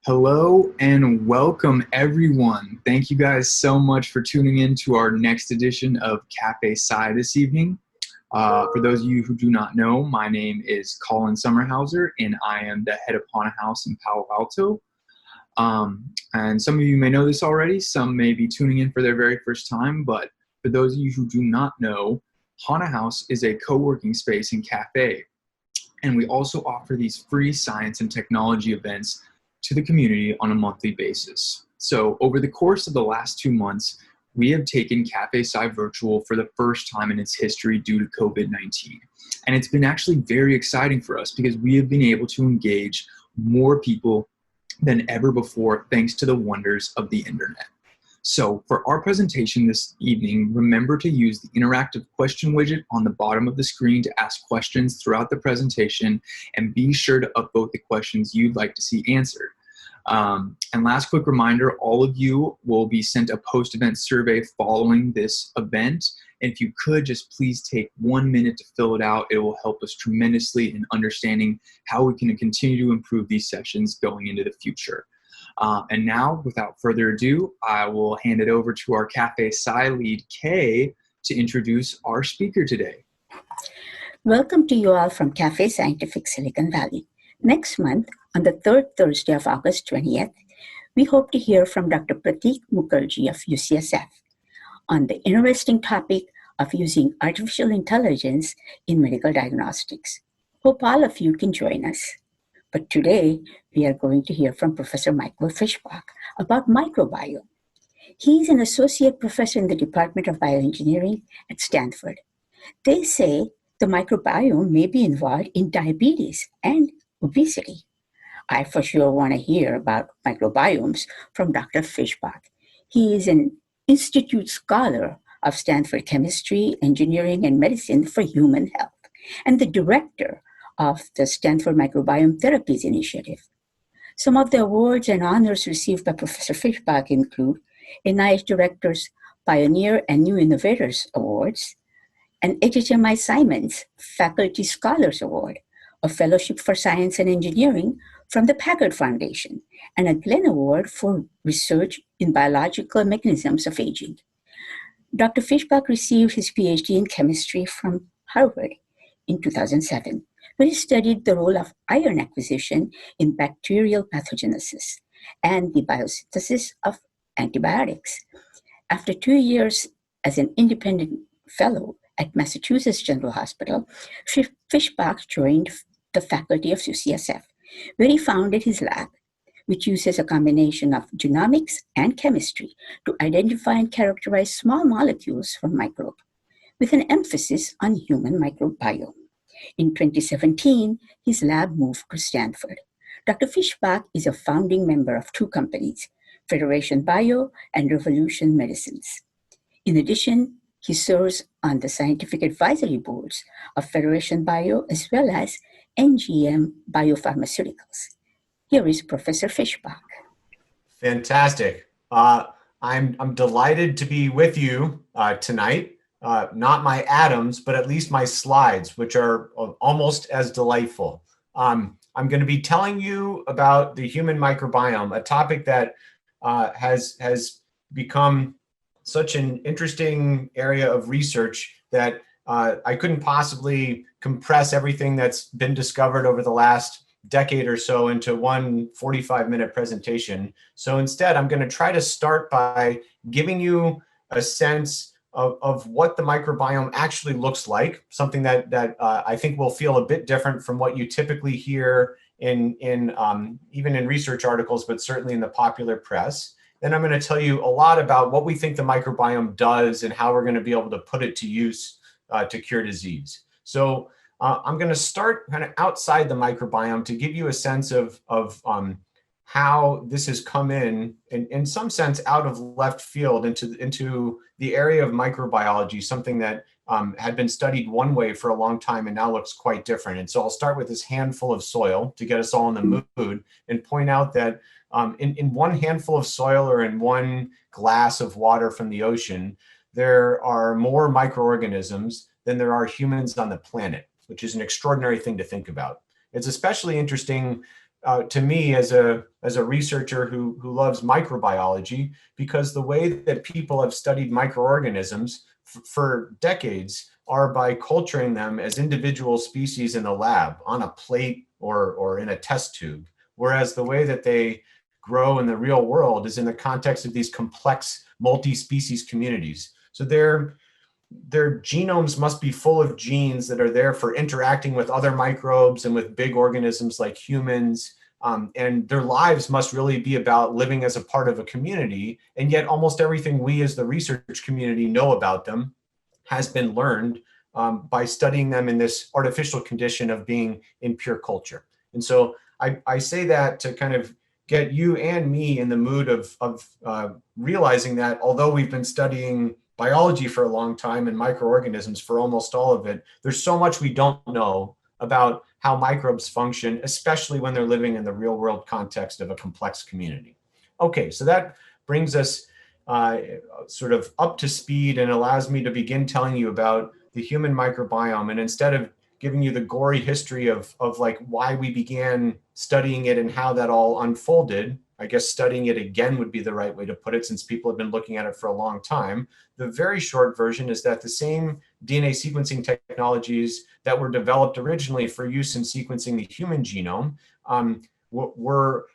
Hello and welcome everyone. Thank you guys so much for tuning in to our next edition of Café Sci this evening. For those of you who do not know, my name is Colin Summerhauser and I am the head of Haunted House in Palo Alto. And some of you may know this already, some may be tuning in for their very first time, but for those of you who do not know, Haunted House is a co-working space in Café. And we also offer these free science and technology events to the community on a monthly basis. So over the course of the last 2 months, we have taken Café Sci virtual for the first time in its history due to COVID-19. And it's been actually very exciting for us because we have been able to engage more people than ever before thanks to the wonders of the internet. So for our presentation this evening, remember to use the interactive question widget on the bottom of the screen to ask questions throughout the presentation, and be sure to upvote the questions you'd like to see answered. And last quick reminder, all of you will be sent a post-event survey following this event. And if you could just please take 1 minute to fill it out, it will help us tremendously in understanding how we can continue to improve these sessions going into the future. And now, without further ado, I will hand it over to our Café Sci lead, Kay, to introduce our speaker today. Welcome to you all from Café Scientifique, Silicon Valley. Next month, on the third Thursday of August 20th, we hope to hear from Dr. Pratik Mukherjee of UCSF on the interesting topic of using artificial intelligence in medical diagnostics. Hope all of you can join us. But today, we are going to hear from Professor Michael Fischbach about microbiome. He's an associate professor in the Department of Bioengineering at Stanford. They say the microbiome may be involved in diabetes and obesity. I for sure want to hear about microbiomes from Dr. Fischbach. He is an Institute Scholar of Stanford Chemistry, Engineering, and Medicine for Human Health, and the director of the Stanford Microbiome Therapies Initiative. Some of the awards and honors received by Professor Fischbach include NIH Directors Pioneer and New Innovators Awards, an HHMI Simons Faculty Scholars Award, a Fellowship for Science and Engineering from the Packard Foundation, and a Glenn Award for Research in Biological Mechanisms of Aging. Dr. Fischbach received his PhD in chemistry from Harvard in 2007, where he studied the role of iron acquisition in bacterial pathogenesis and the biosynthesis of antibiotics. After 2 years as an independent fellow at Massachusetts General Hospital, Fischbach joined the faculty of UCSF, where he founded his lab, which uses a combination of genomics and chemistry to identify and characterize small molecules from microbes, with an emphasis on human microbiome. In 2017, his lab moved to Stanford. Dr. Fischbach is a founding member of 2 companies, Federation Bio and Revolution Medicines. In addition, he serves on the scientific advisory boards of Federation Bio as well as NGM Biopharmaceuticals. Here is Professor Fischbach. Fantastic. I'm delighted to be with you tonight. Not my atoms, but at least my slides, which are almost as delightful. I'm going to be telling you about the human microbiome, a topic that has become such an interesting area of research that I couldn't possibly compress everything that's been discovered over the last decade or so into one 45-minute presentation. So instead, I'm going to try to start by giving you a sense of what the microbiome actually looks like, something that I think will feel a bit different from what you typically hear in even in research articles, but certainly in the popular press. Then I'm going to tell you a lot about what we think the microbiome does and how we're going to be able to put it to use to cure disease. So I'm going to start kind of outside the microbiome to give you a sense of how this has come in some sense out of left field into the area of microbiology, something that had been studied one way for a long time and now looks quite different. And so I'll start with this handful of soil to get us all in the mood and point out that in one handful of soil or in one glass of water from the ocean, there are more microorganisms than there are humans on the planet, which is an extraordinary thing to think about. It's especially interesting to me as a researcher who loves microbiology, because the way that people have studied microorganisms for decades are by culturing them as individual species in the lab on a plate or in a test tube, whereas the way that they grow in the real world is in the context of these complex multi-species communities. So their genomes must be full of genes that are there for interacting with other microbes and with big organisms like humans. And their lives must really be about living as a part of a community. And yet almost everything we as the research community know about them has been learned by studying them in this artificial condition of being in pure culture. And so I say that to kind of get you and me in the mood of realizing that although we've been studying biology for a long time and microorganisms for almost all of it, there's so much we don't know about how microbes function, especially when they're living in the real world context of a complex community. Okay, so that brings us sort of up to speed and allows me to begin telling you about the human microbiome. And instead of giving you the gory history of like why we began studying it and how that all unfolded, I guess studying it again would be the right way to put it, since people have been looking at it for a long time. The very short version is that the same DNA sequencing technologies that were developed originally for use in sequencing the human genome were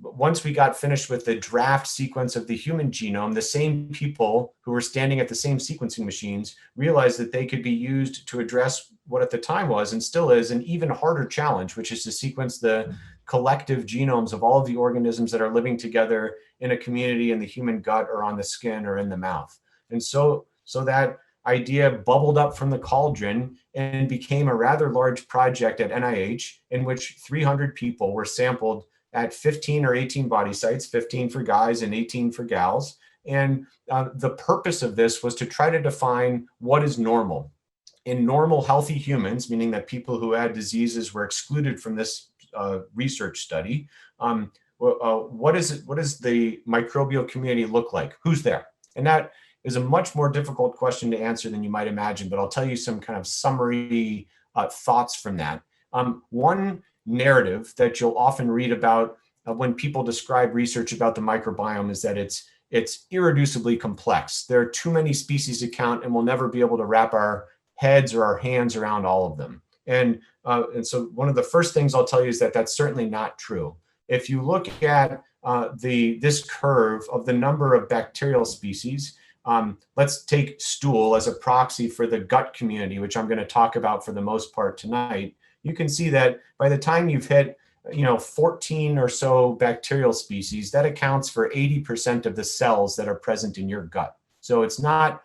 once we got finished with the draft sequence of the human genome, the same people who were standing at the same sequencing machines realized that they could be used to address what at the time was and still is an even harder challenge, which is to sequence the collective genomes of all of the organisms that are living together in a community in the human gut or on the skin or in the mouth. And so that idea bubbled up from the cauldron and became a rather large project at NIH in which 300 people were sampled at 15 or 18 body sites, 15 for guys and 18 for gals. And the purpose of this was to try to define what is normal. In normal, healthy humans, meaning that people who had diseases were excluded from this research study, what does the microbial community look like? Who's there? And that is a much more difficult question to answer than you might imagine, but I'll tell you some kind of summary thoughts from that. One narrative that you'll often read about when people describe research about the microbiome is that it's irreducibly complex. There are too many species to count, and we'll never be able to wrap our heads or our hands around all of them. And so one of the first things I'll tell you is that that's certainly not true. If you look at this curve of the number of bacterial species, let's take stool as a proxy for the gut community, which I'm going to talk about for the most part tonight. You can see that by the time you've hit 14 or so bacterial species, that accounts for 80% of the cells that are present in your gut. So it's not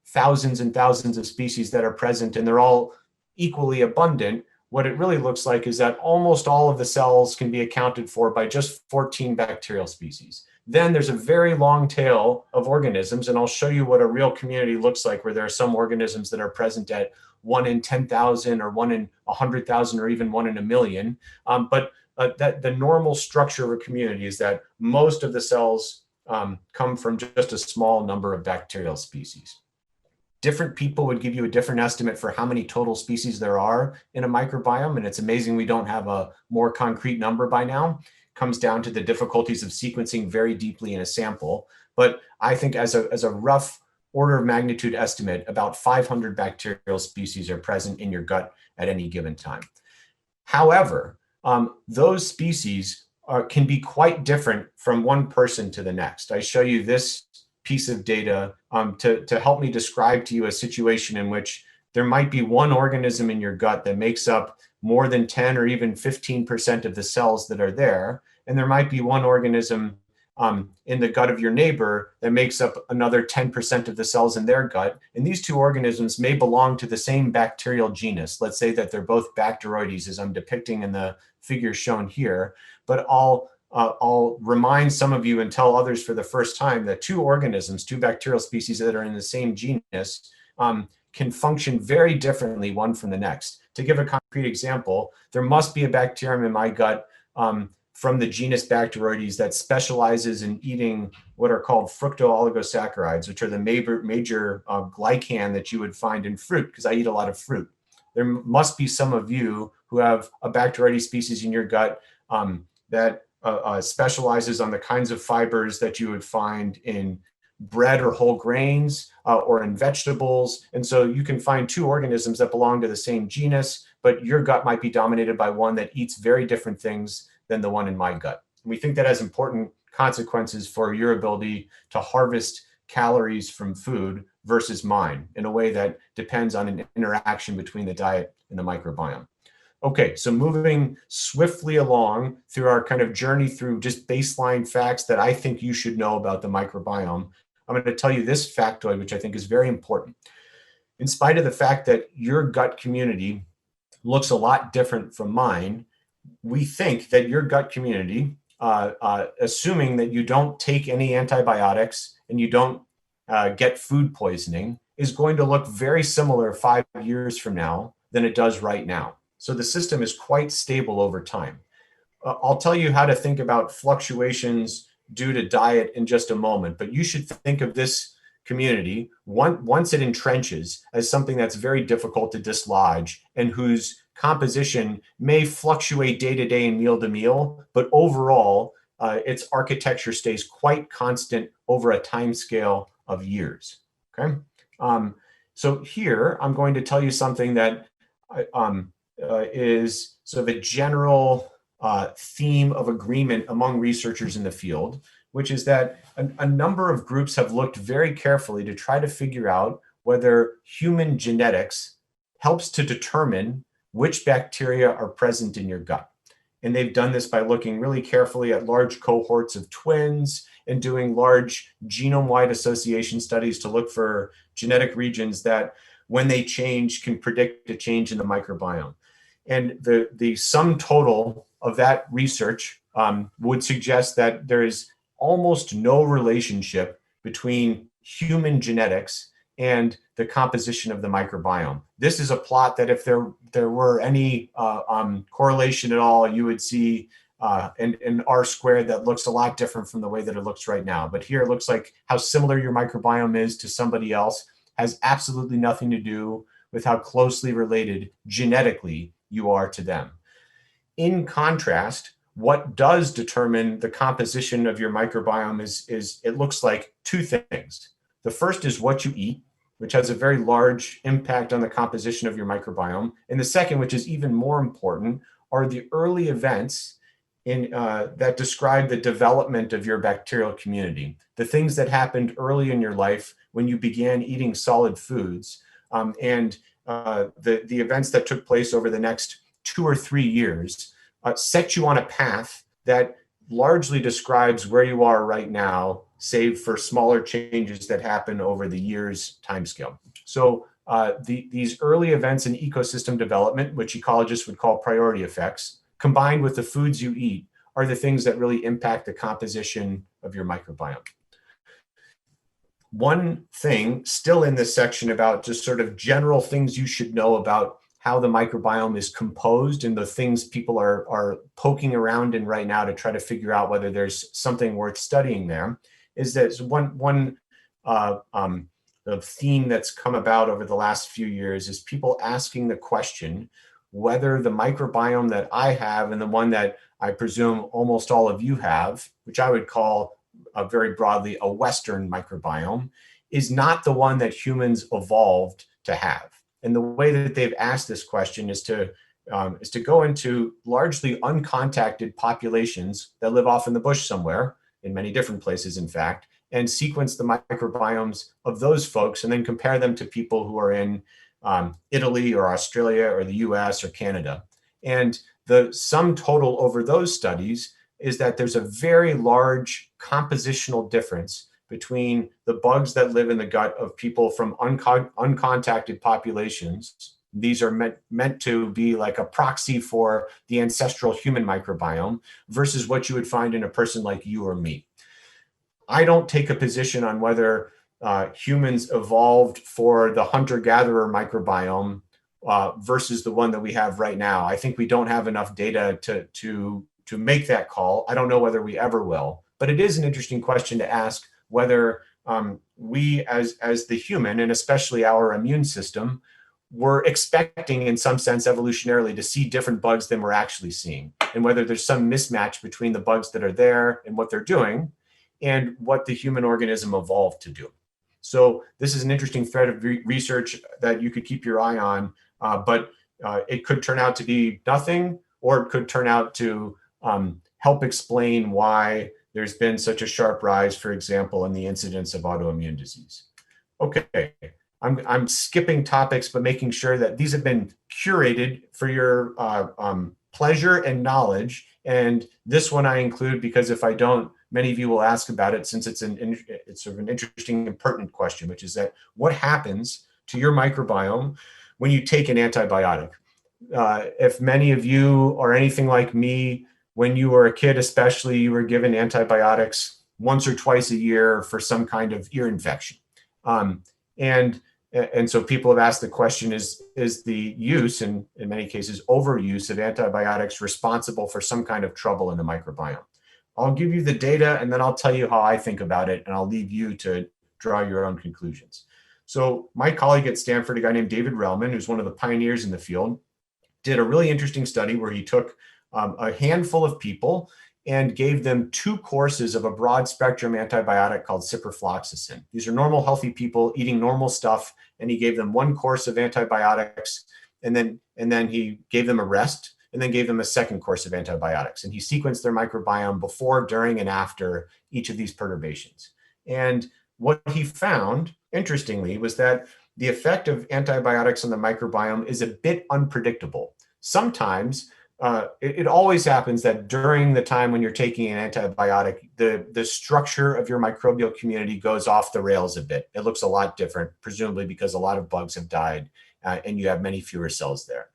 thousands and thousands of species that are present and they're all equally abundant. What it really looks like is that almost all of the cells can be accounted for by just 14 bacterial species. Then there's a very long tail of organisms, and I'll show you what a real community looks like, where there are some organisms that are present at 1 in 10,000 or 1 in 100,000 or even 1 in a million. But that the normal structure of a community is that most of the cells come from just a small number of bacterial species. Different people would give you a different estimate for how many total species there are in a microbiome, and it's amazing we don't have a more concrete number by now. It comes down to the difficulties of sequencing very deeply in a sample. But I think as a rough order of magnitude estimate, about 500 bacterial species are present in your gut at any given time. However, those species can be quite different from one person to the next. I show you this piece of data to help me describe to you a situation in which there might be one organism in your gut that makes up more than 10 or even 15% of the cells that are there. And there might be one organism in the gut of your neighbor that makes up another 10% of the cells in their gut. And these two organisms may belong to the same bacterial genus. Let's say that they're both Bacteroides, as I'm depicting in the figure shown here. But I'll remind some of you and tell others for the first time that two organisms, two bacterial species that are in the same genus, can function very differently one from the next. To give a concrete example, there must be a bacterium in my gut from the genus Bacteroides that specializes in eating what are called fructooligosaccharides, which are the major glycan that you would find in fruit, because I eat a lot of fruit. There must be some of you who have a Bacteroides species in your gut that specializes on the kinds of fibers that you would find in bread or whole grains or in vegetables. And so you can find two organisms that belong to the same genus, but your gut might be dominated by one that eats very different things than the one in my gut. And we think that has important consequences for your ability to harvest calories from food versus mine in a way that depends on an interaction between the diet and the microbiome. Okay, so moving swiftly along through our kind of journey through just baseline facts that I think you should know about the microbiome, I'm going to tell you this factoid, which I think is very important. In spite of the fact that your gut community looks a lot different from mine, we think that your gut community, assuming that you don't take any antibiotics and you don't get food poisoning, is going to look very similar 5 years from now than it does right now. So the system is quite stable over time. I'll tell you how to think about fluctuations due to diet in just a moment, but you should think of this community once it entrenches as something that's very difficult to dislodge and whose composition may fluctuate day to day and meal to meal, but overall, its architecture stays quite constant over a time scale of years. Okay, so here I'm going to tell you something that is sort of a general theme of agreement among researchers in the field, which is that a number of groups have looked very carefully to try to figure out whether human genetics helps to determine which bacteria are present in your gut. And they've done this by looking really carefully at large cohorts of twins and doing large genome-wide association studies to look for genetic regions that, when they change, can predict a change in the microbiome. And the sum total of that research would suggest that there is almost no relationship between human genetics and the composition of the microbiome. This is a plot that if there were any correlation at all, you would see an R squared that looks a lot different from the way that it looks right now. But here it looks like how similar your microbiome is to somebody else has absolutely nothing to do with how closely related genetically you are to them. In contrast, what does determine the composition of your microbiome is it looks like two things. The first is what you eat, which has a very large impact on the composition of your microbiome. And the second, which is even more important, are the early events that describe the development of your bacterial community. The things that happened early in your life when you began eating solid foods, and the events that took place over the next 2 or 3 years set you on a path that largely describes where you are right now, save for smaller changes that happen over the year's timescale. So these early events in ecosystem development, which ecologists would call priority effects, combined with the foods you eat, are the things that really impact the composition of your microbiome. One thing still in this section about just sort of general things you should know about how the microbiome is composed and the things people are poking around in right now to try to figure out whether there's something worth studying there, is that one the theme that's come about over the last few years is people asking the question whether the microbiome that I have and the one that I presume almost all of you have, which I would call very broadly a Western microbiome, is not the one that humans evolved to have. And the way that they've asked this question is to go into largely uncontacted populations that live off in the bush somewhere, in many different places, in fact, and sequence the microbiomes of those folks and then compare them to people who are in Italy or Australia or the US or Canada. And the sum total over those studies is that there's a very large compositional difference between the bugs that live in the gut of people from uncontacted populations. These are meant to be like a proxy for the ancestral human microbiome versus what you would find in a person like you or me. I don't take a position on whether humans evolved for the hunter-gatherer microbiome versus the one that we have right now. I think we don't have enough data to make that call. I don't know whether we ever will, but it is an interesting question to ask whether we as the human, and especially our immune system, we're expecting in some sense evolutionarily to see different bugs than we're actually seeing, and whether there's some mismatch between the bugs that are there and what they're doing and what the human organism evolved to do. So this is an interesting thread of research that you could keep your eye on, but it could turn out to be nothing, or it could turn out to help explain why there's been such a sharp rise, for example, in the incidence of autoimmune disease. Okay, I'm skipping topics, but making sure that these have been curated for your pleasure and knowledge. And this one I include because if I don't, many of you will ask about it, since it's sort of an interesting and pertinent question, which is that what happens to your microbiome when you take an antibiotic? If many of you are anything like me, when you were a kid especially, you were given antibiotics once or twice a year for some kind of ear infection. And so people have asked the question, is the use, and in many cases overuse, of antibiotics responsible for some kind of trouble in the microbiome? I'll give you the data and then I'll tell you how I think about it, and I'll leave you to draw your own conclusions. So my colleague at Stanford, a guy named David Relman, who's one of the pioneers in the field, did a really interesting study where he took a handful of people and gave them 2 courses of a broad spectrum antibiotic called ciprofloxacin. These are normal, healthy people eating normal stuff, and he gave them 1 course of antibiotics, and then he gave them a rest, and then gave them a 2nd course of antibiotics. And he sequenced their microbiome before, during, and after each of these perturbations. And what he found, interestingly, was that the effect of antibiotics on the microbiome is a bit unpredictable. Sometimes, it always happens that during the time when you're taking an antibiotic, the structure of your microbial community goes off the rails a bit. It looks a lot different, presumably because a lot of bugs have died and you have many fewer cells there.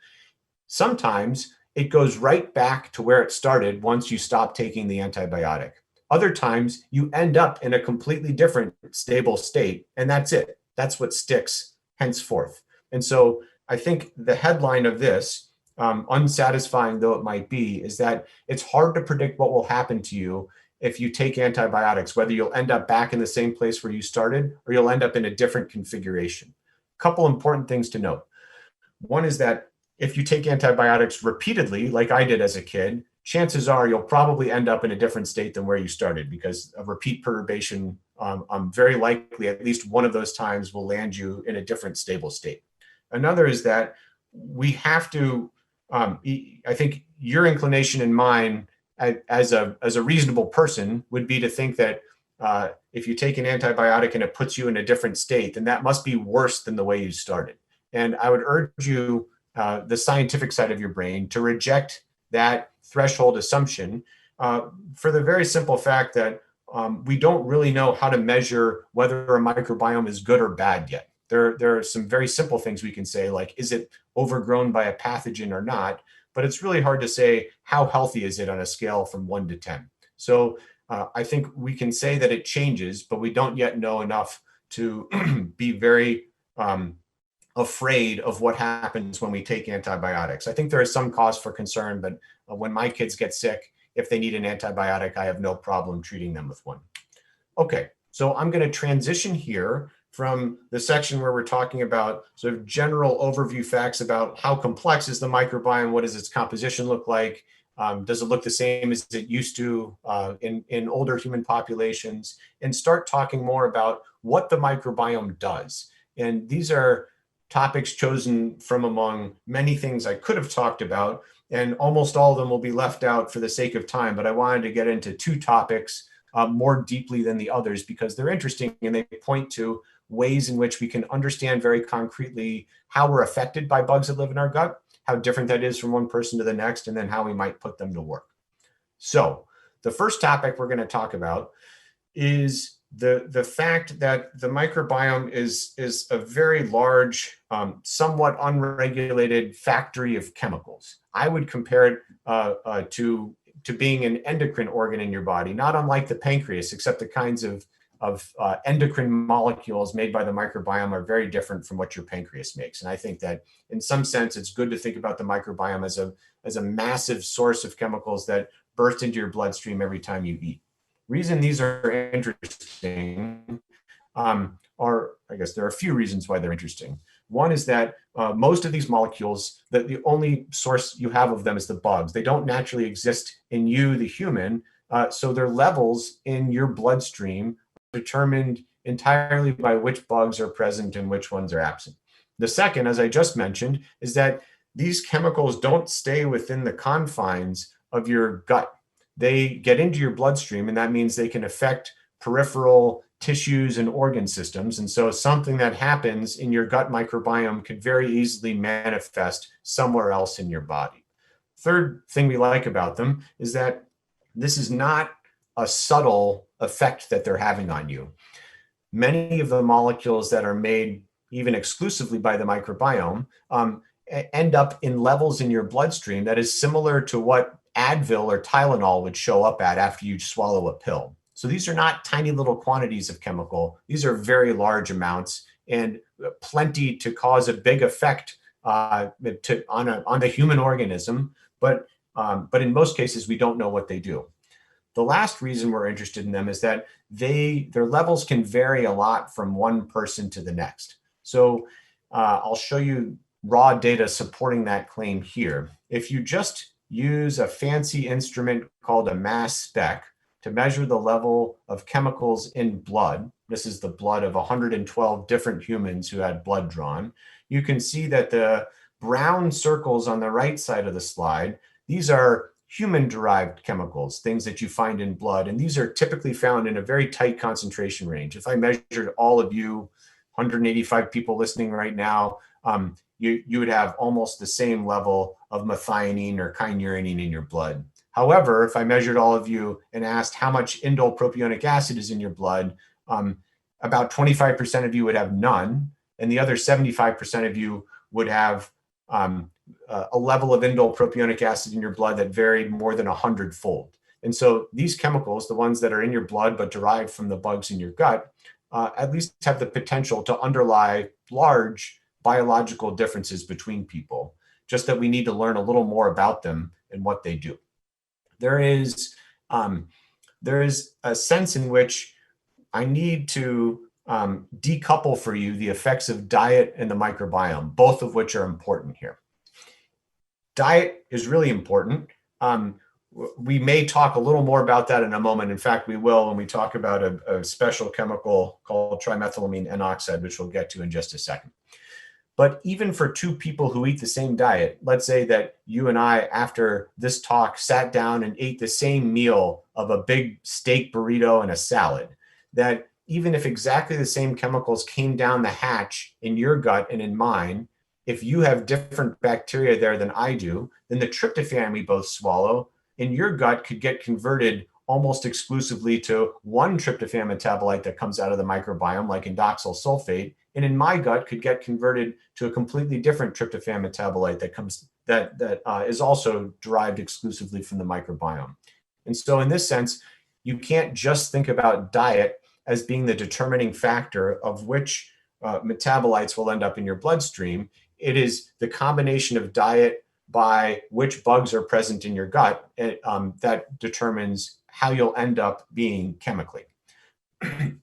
Sometimes it goes right back to where it started once you stop taking the antibiotic. Other times you end up in a completely different stable state, and that's it. That's what sticks henceforth. And so I think the headline of this, unsatisfying though it might be, is that it's hard to predict what will happen to you if you take antibiotics, whether you'll end up back in the same place where you started or you'll end up in a different configuration. A couple important things to note. One is that if you take antibiotics repeatedly, like I did as a kid, chances are you'll probably end up in a different state than where you started, because a repeat perturbation, very likely at least one of those times will land you in a different stable state. Another is that we have to, I think your inclination and mine as a reasonable person would be to think that if you take an antibiotic and it puts you in a different state, then that must be worse than the way you started. And I would urge you, the scientific side of your brain, to reject that threshold assumption for the very simple fact that we don't really know how to measure whether a microbiome is good or bad yet. There are some very simple things we can say, like, is it overgrown by a pathogen or not? But it's really hard to say how healthy is it on a scale from 1 to 10. So I think we can say that it changes, but we don't yet know enough to be very afraid of what happens when we take antibiotics. I think there is some cause for concern, but when my kids get sick, if they need an antibiotic, I have no problem treating them with one. Okay, so I'm going to transition here from the section where we're talking about sort of general overview facts about how complex is the microbiome, what does its composition look like, does it look the same as it used to in older human populations, and start talking more about what the microbiome does. And these are topics chosen from among many things I could have talked about, and almost all of them will be left out for the sake of time, but I wanted to get into 2 topics more deeply than the others because they're interesting and they point to ways in which we can understand very concretely how we're affected by bugs that live in our gut, how different that is from one person to the next, and then how we might put them to work. So the first topic we're going to talk about is the fact that the microbiome is a very large, somewhat unregulated factory of chemicals. I would compare it to being an endocrine organ in your body, not unlike the pancreas, except the kinds of endocrine molecules made by the microbiome are very different from what your pancreas makes. And I think that in some sense, it's good to think about the microbiome as a massive source of chemicals that burst into your bloodstream every time you eat. Reason these are interesting are, I guess there are a few reasons why they're interesting. One is that most of these molecules, the only source you have of them is the bugs. They don't naturally exist in you, the human, so their levels in your bloodstream are determined entirely by which bugs are present and which ones are absent. The second, as I just mentioned, is that these chemicals don't stay within the confines of your gut. They get into your bloodstream, and that means they can affect peripheral tissues and organ systems. And so something that happens in your gut microbiome could very easily manifest somewhere else in your body. Third thing we like about them is that this is not a subtle effect that they're having on you. Many of the molecules that are made even exclusively by the microbiome end up in levels in your bloodstream that is similar to what Advil or Tylenol would show up at after you swallow a pill. So these are not tiny little quantities of chemical. These are very large amounts and plenty to cause a big effect on the human organism. But in most cases, we don't know what they do. The last reason we're interested in them is that their levels can vary a lot from one person to the next. So I'll show you raw data supporting that claim here. If you just use a fancy instrument called a mass spec to measure the level of chemicals in blood, this is the blood of 112 different humans who had blood drawn, you can see that the brown circles on the right side of the slide, these are human-derived chemicals, things that you find in blood, and these are typically found in a very tight concentration range. If I measured all of you, 185 people listening right now, you would have almost the same level of methionine or kynurenine in your blood. However, if I measured all of you and asked how much indole propionic acid is in your blood, about 25% of you would have none, and the other 75% of you would have a level of indole propionic acid in your blood that varied more than 100-fold. And so these chemicals, the ones that are in your blood but derived from the bugs in your gut, at least have the potential to underlie large biological differences between people, just that we need to learn a little more about them and what they do. There is a sense in which I need to decouple for you the effects of diet and the microbiome, both of which are important here. Diet is really important. We may talk a little more about that in a moment. In fact, we will when we talk about a special chemical called trimethylamine N oxide, which we'll get to in just a second. But even for two people who eat the same diet, let's say that you and I, after this talk, sat down and ate the same meal of a big steak burrito and a salad, that even if exactly the same chemicals came down the hatch in your gut and in mine, if you have different bacteria there than I do, then the tryptophan we both swallow in your gut could get converted almost exclusively to one tryptophan metabolite that comes out of the microbiome, like indoxyl sulfate, and in my gut could get converted to a completely different tryptophan metabolite that is also derived exclusively from the microbiome. And so in this sense, you can't just think about diet as being the determining factor of which metabolites will end up in your bloodstream. It is the combination of diet by which bugs are present in your gut that determines how you'll end up being chemically.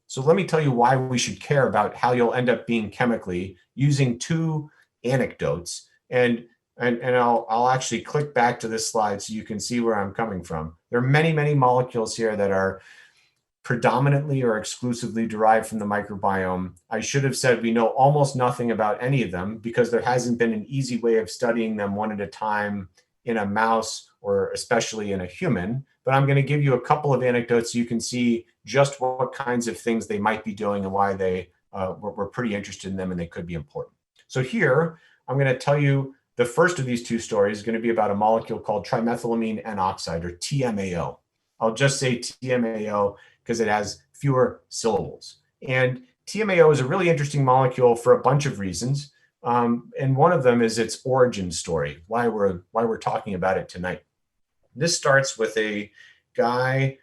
So let me tell you why we should care about how you'll end up being chemically using two anecdotes. And I'll actually click back to this slide so you can see where I'm coming from. There are many, many molecules here that are predominantly or exclusively derived from the microbiome. I should have said we know almost nothing about any of them because there hasn't been an easy way of studying them one at a time in a mouse or especially in a human. But I'm going to give you a couple of anecdotes so you can see just what kinds of things they might be doing and why we're pretty interested in them and they could be important. So here, I'm going to tell you the first of these two stories is going to be about a molecule called trimethylamine N oxide, or TMAO. I'll just say TMAO because it has fewer syllables. And TMAO is a really interesting molecule for a bunch of reasons. And one of them is its origin story, why we're talking about it tonight. This starts with a guy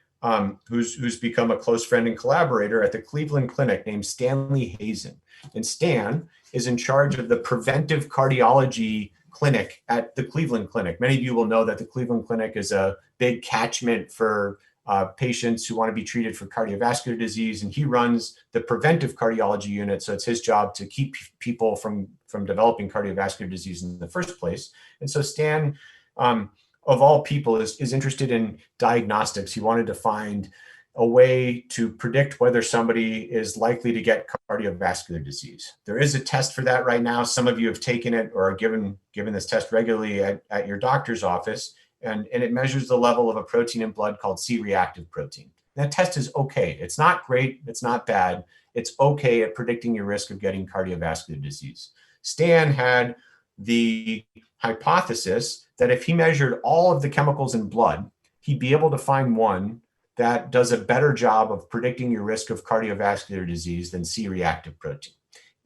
who's become a close friend and collaborator at the Cleveland Clinic named Stanley Hazen. And Stan is in charge of the preventive cardiology clinic at the Cleveland Clinic. Many of you will know that the Cleveland Clinic is a big catchment for patients who want to be treated for cardiovascular disease, and he runs the preventive cardiology unit. So it's his job to keep people from developing cardiovascular disease in the first place. And so Stan, of all people, is interested in diagnostics. He wanted to find a way to predict whether somebody is likely to get cardiovascular disease. There is a test for that right now. Some of you have taken it or are given this test regularly at your doctor's office. And it measures the level of a protein in blood called C-reactive protein. That test is okay. It's not great. It's not bad. It's okay at predicting your risk of getting cardiovascular disease. Stan had the hypothesis that if he measured all of the chemicals in blood, he'd be able to find one that does a better job of predicting your risk of cardiovascular disease than C-reactive protein.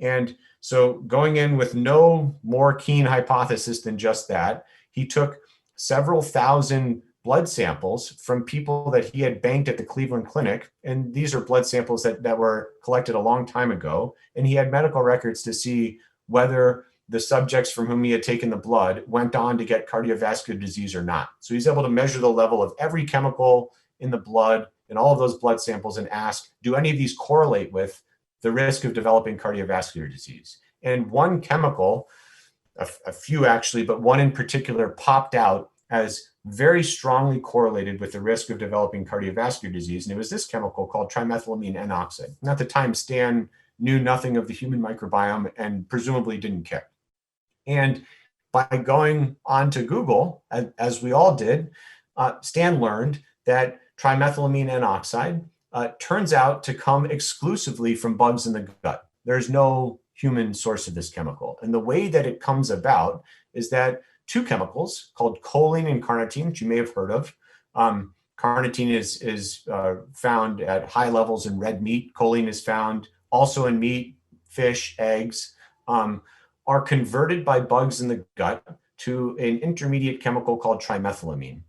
And so going in with no more keen hypothesis than just that, he took several thousand blood samples from people that he had banked at the Cleveland Clinic. And these are blood samples that were collected a long time ago. And he had medical records to see whether the subjects from whom he had taken the blood went on to get cardiovascular disease or not. So he's able to measure the level of every chemical in the blood in all of those blood samples and ask, do any of these correlate with the risk of developing cardiovascular disease? And one chemical, a few actually, but one in particular popped out as very strongly correlated with the risk of developing cardiovascular disease. And it was this chemical called trimethylamine N oxide. And at the time, Stan knew nothing of the human microbiome and presumably didn't care. And by going on to Google, as we all did, Stan learned that trimethylamine N oxide turns out to come exclusively from bugs in the gut. There's no human source of this chemical. And the way that it comes about is that two chemicals called choline and carnitine, which you may have heard of. Carnitine is found at high levels in red meat. Choline is found also in meat, fish, eggs, are converted by bugs in the gut to an intermediate chemical called trimethylamine.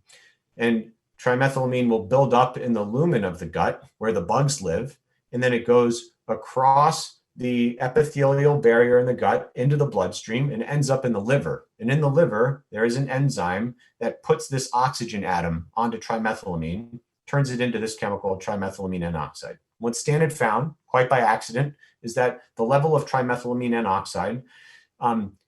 And trimethylamine will build up in the lumen of the gut where the bugs live, and then it goes across the epithelial barrier in the gut into the bloodstream and ends up in the liver. And in the liver, there is an enzyme that puts this oxygen atom onto trimethylamine, turns it into this chemical, trimethylamine N oxide. What Stan had found, quite by accident, is that the level of trimethylamine N oxide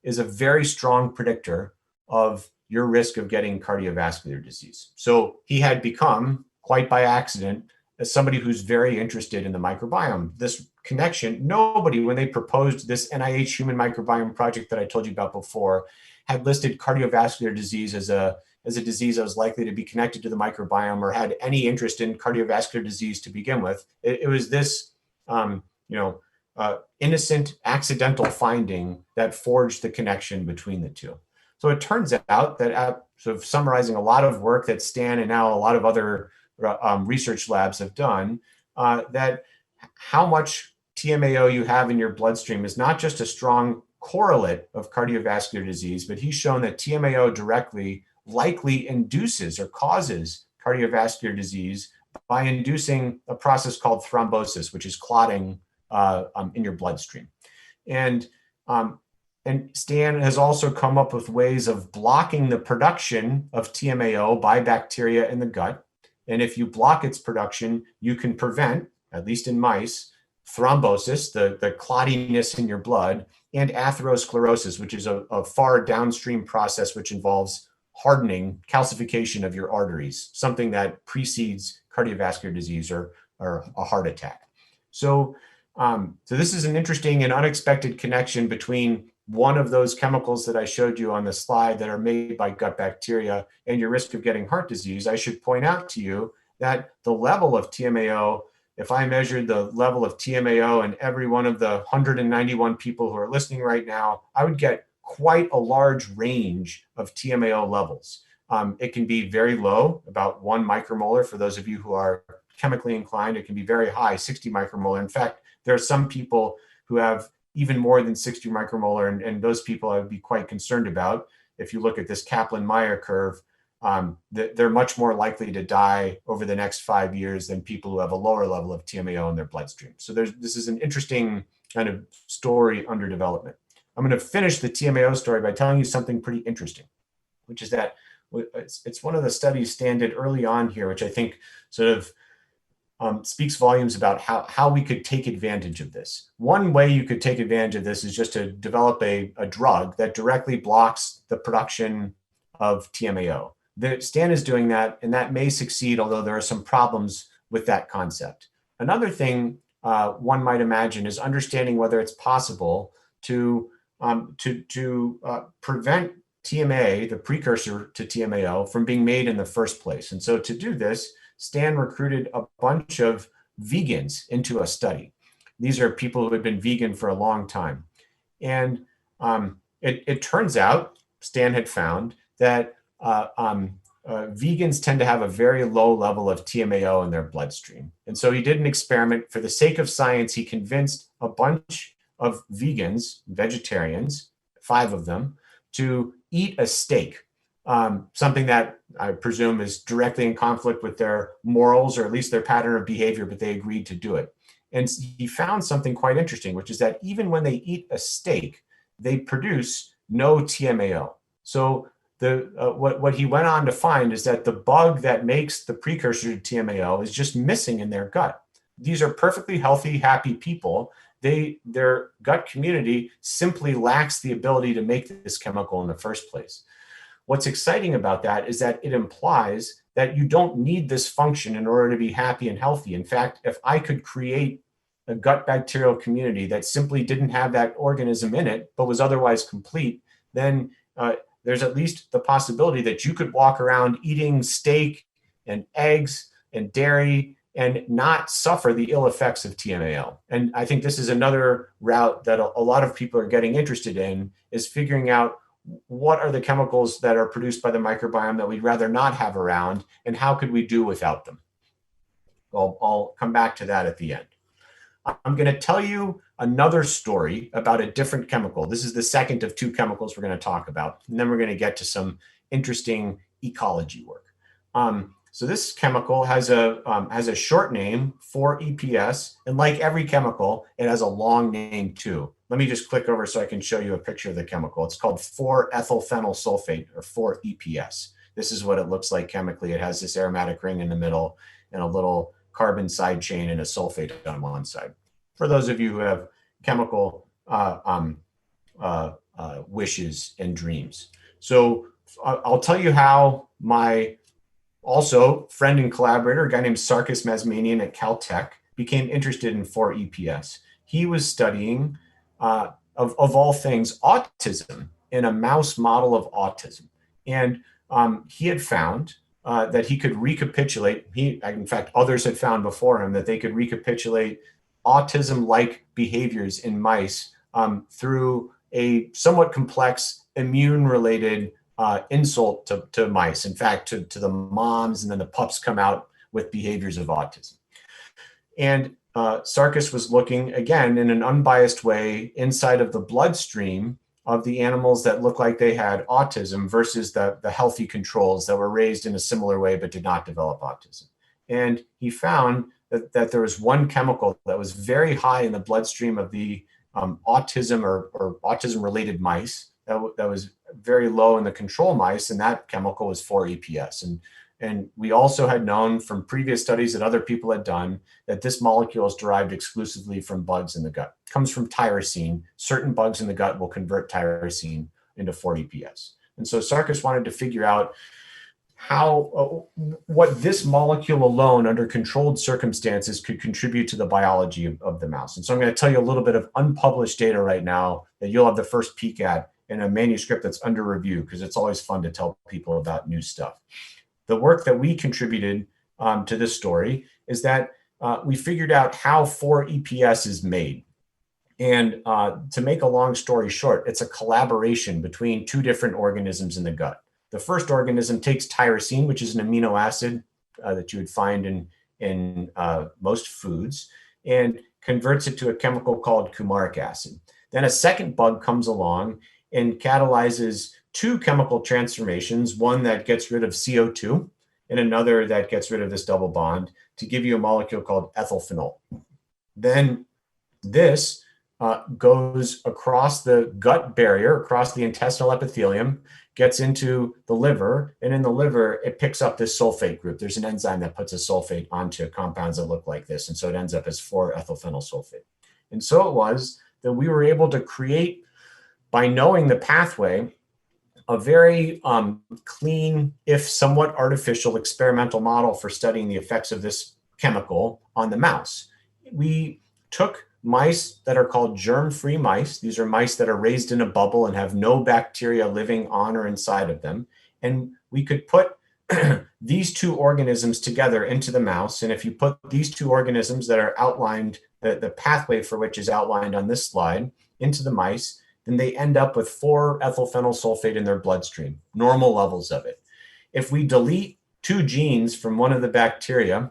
is a very strong predictor of your risk of getting cardiovascular disease. So he had become, quite by accident, as somebody who's very interested in the microbiome. This connection, nobody, when they proposed this NIH Human Microbiome project that I told you about before, had listed cardiovascular disease as a disease that was likely to be connected to the microbiome or had any interest in cardiovascular disease to begin with. It was this, innocent, accidental finding that forged the connection between the two. So it turns out that, sort of summarizing a lot of work that Stan and now a lot of other research labs have done, that how much TMAO you have in your bloodstream is not just a strong correlate of cardiovascular disease, but he's shown that TMAO directly likely induces or causes cardiovascular disease by inducing a process called thrombosis, which is clotting in your bloodstream. And Stan has also come up with ways of blocking the production of TMAO by bacteria in the gut. And if you block its production, you can prevent, at least in mice, thrombosis, the clottiness in your blood, and atherosclerosis, which is a far downstream process which involves hardening, calcification of your arteries, something that precedes cardiovascular disease or a heart attack. So this is an interesting and unexpected connection between one of those chemicals that I showed you on the slide that are made by gut bacteria and your risk of getting heart disease. I should point out to you that the level of TMAO, if I measured the level of TMAO in every one of the 191 people who are listening right now, I would get quite a large range of TMAO levels. It can be very low, about 1 micromolar. For those of you who are chemically inclined, it can be very high, 60 micromolar. In fact, there are some people who have even more than 60 micromolar, and those people I would be quite concerned about. If you look at this Kaplan-Meier curve, they're much more likely to die over the next 5 years than people who have a lower level of TMAO in their bloodstream. So this is an interesting kind of story under development. I'm going to finish the TMAO story by telling you something pretty interesting, which is that it's one of the studies Stan did early on here, which I think sort of speaks volumes about how we could take advantage of this. One way you could take advantage of this is just to develop a drug that directly blocks the production of TMAO. Stan is doing that, and that may succeed, although there are some problems with that concept. Another thing one might imagine is understanding whether it's possible to prevent TMA, the precursor to TMAO, from being made in the first place. And so to do this, Stan recruited a bunch of vegans into a study. These are people who had been vegan for a long time. And it turns out, Stan had found that vegans tend to have a very low level of TMAO in their bloodstream. And so he did an experiment. For the sake of science, he convinced a bunch of vegans, vegetarians, 5 of them, to eat a steak, something that I presume is directly in conflict with their morals, or at least their pattern of behavior, but they agreed to do it. And he found something quite interesting, which is that even when they eat a steak, they produce no TMAO. So what he went on to find is that the bug that makes the precursor to TMAO is just missing in their gut. These are perfectly healthy, happy people. Their gut community simply lacks the ability to make this chemical in the first place. What's exciting about that is that it implies that you don't need this function in order to be happy and healthy. In fact, if I could create a gut bacterial community that simply didn't have that organism in it, but was otherwise complete, then there's at least the possibility that you could walk around eating steak and eggs and dairy and not suffer the ill effects of TMAO. And I think this is another route that a lot of people are getting interested in, is figuring out what are the chemicals that are produced by the microbiome that we'd rather not have around, and how could we do without them? I'll come back to that at the end. I'm going to tell you another story about a different chemical. This is the second of 2 chemicals we're going to talk about, and then we're going to get to some interesting ecology work. So this chemical has a short name, 4-EPS, and like every chemical, it has a long name too. Let me just click over so I can show you a picture of the chemical. It's called 4-ethylphenyl sulfate, or 4-EPS. This is what it looks like chemically. It has this aromatic ring in the middle and a little carbon side chain and a sulfate on one side. For those of you who have chemical wishes and dreams. So I'll tell you how my also friend and collaborator, a guy named Sarkis Mazmanian at Caltech, became interested in 4-EPS. He was studying, of all things, autism in a mouse model of autism. And he had found that he could recapitulate, in fact, others had found before him that they could recapitulate autism-like behaviors in mice through a somewhat complex immune-related insult to mice. In fact, to the moms, and then the pups come out with behaviors of autism. And Sarkis was looking, again, in an unbiased way, inside of the bloodstream of the animals that looked like they had autism versus the healthy controls that were raised in a similar way but did not develop autism. And he found that there was one chemical that was very high in the bloodstream of the autism or autism-related mice that was very low in the control mice, and that chemical was 4-EPS. And we also had known from previous studies that other people had done that this molecule is derived exclusively from bugs in the gut. It comes from tyrosine. Certain bugs in the gut will convert tyrosine into 4-EPS. And so Sarkis wanted to figure out what this molecule alone under controlled circumstances could contribute to the biology of the mouse. And so I'm going to tell you a little bit of unpublished data right now that you'll have the first peek at in a manuscript that's under review, because it's always fun to tell people about new stuff. The work that we contributed to this story is that we figured out how 4-EPS is made. And to make a long story short, it's a collaboration between 2 different organisms in the gut. The first organism takes tyrosine, which is an amino acid that you would find in most foods, and converts it to a chemical called coumaric acid. Then a second bug comes along and catalyzes 2 chemical transformations, one that gets rid of CO2 and another that gets rid of this double bond, to give you a molecule called ethylphenol. Then this goes across the gut barrier, across the intestinal epithelium, gets into the liver, and in the liver, it picks up this sulfate group. There's an enzyme that puts a sulfate onto compounds that look like this, and so it ends up as 4-ethylphenyl sulfate. And so it was that we were able to create, by knowing the pathway, a very clean, if somewhat artificial, experimental model for studying the effects of this chemical on the mouse. We took mice that are called germ-free mice. These are mice that are raised in a bubble and have no bacteria living on or inside of them. And we could put these two organisms together into the mouse. And if you put these two organisms that are outlined, the pathway for which is outlined on this slide, into the mice, then they end up with 4-ethylphenyl sulfate in their bloodstream, normal levels of it. If we delete two genes from one of the bacteria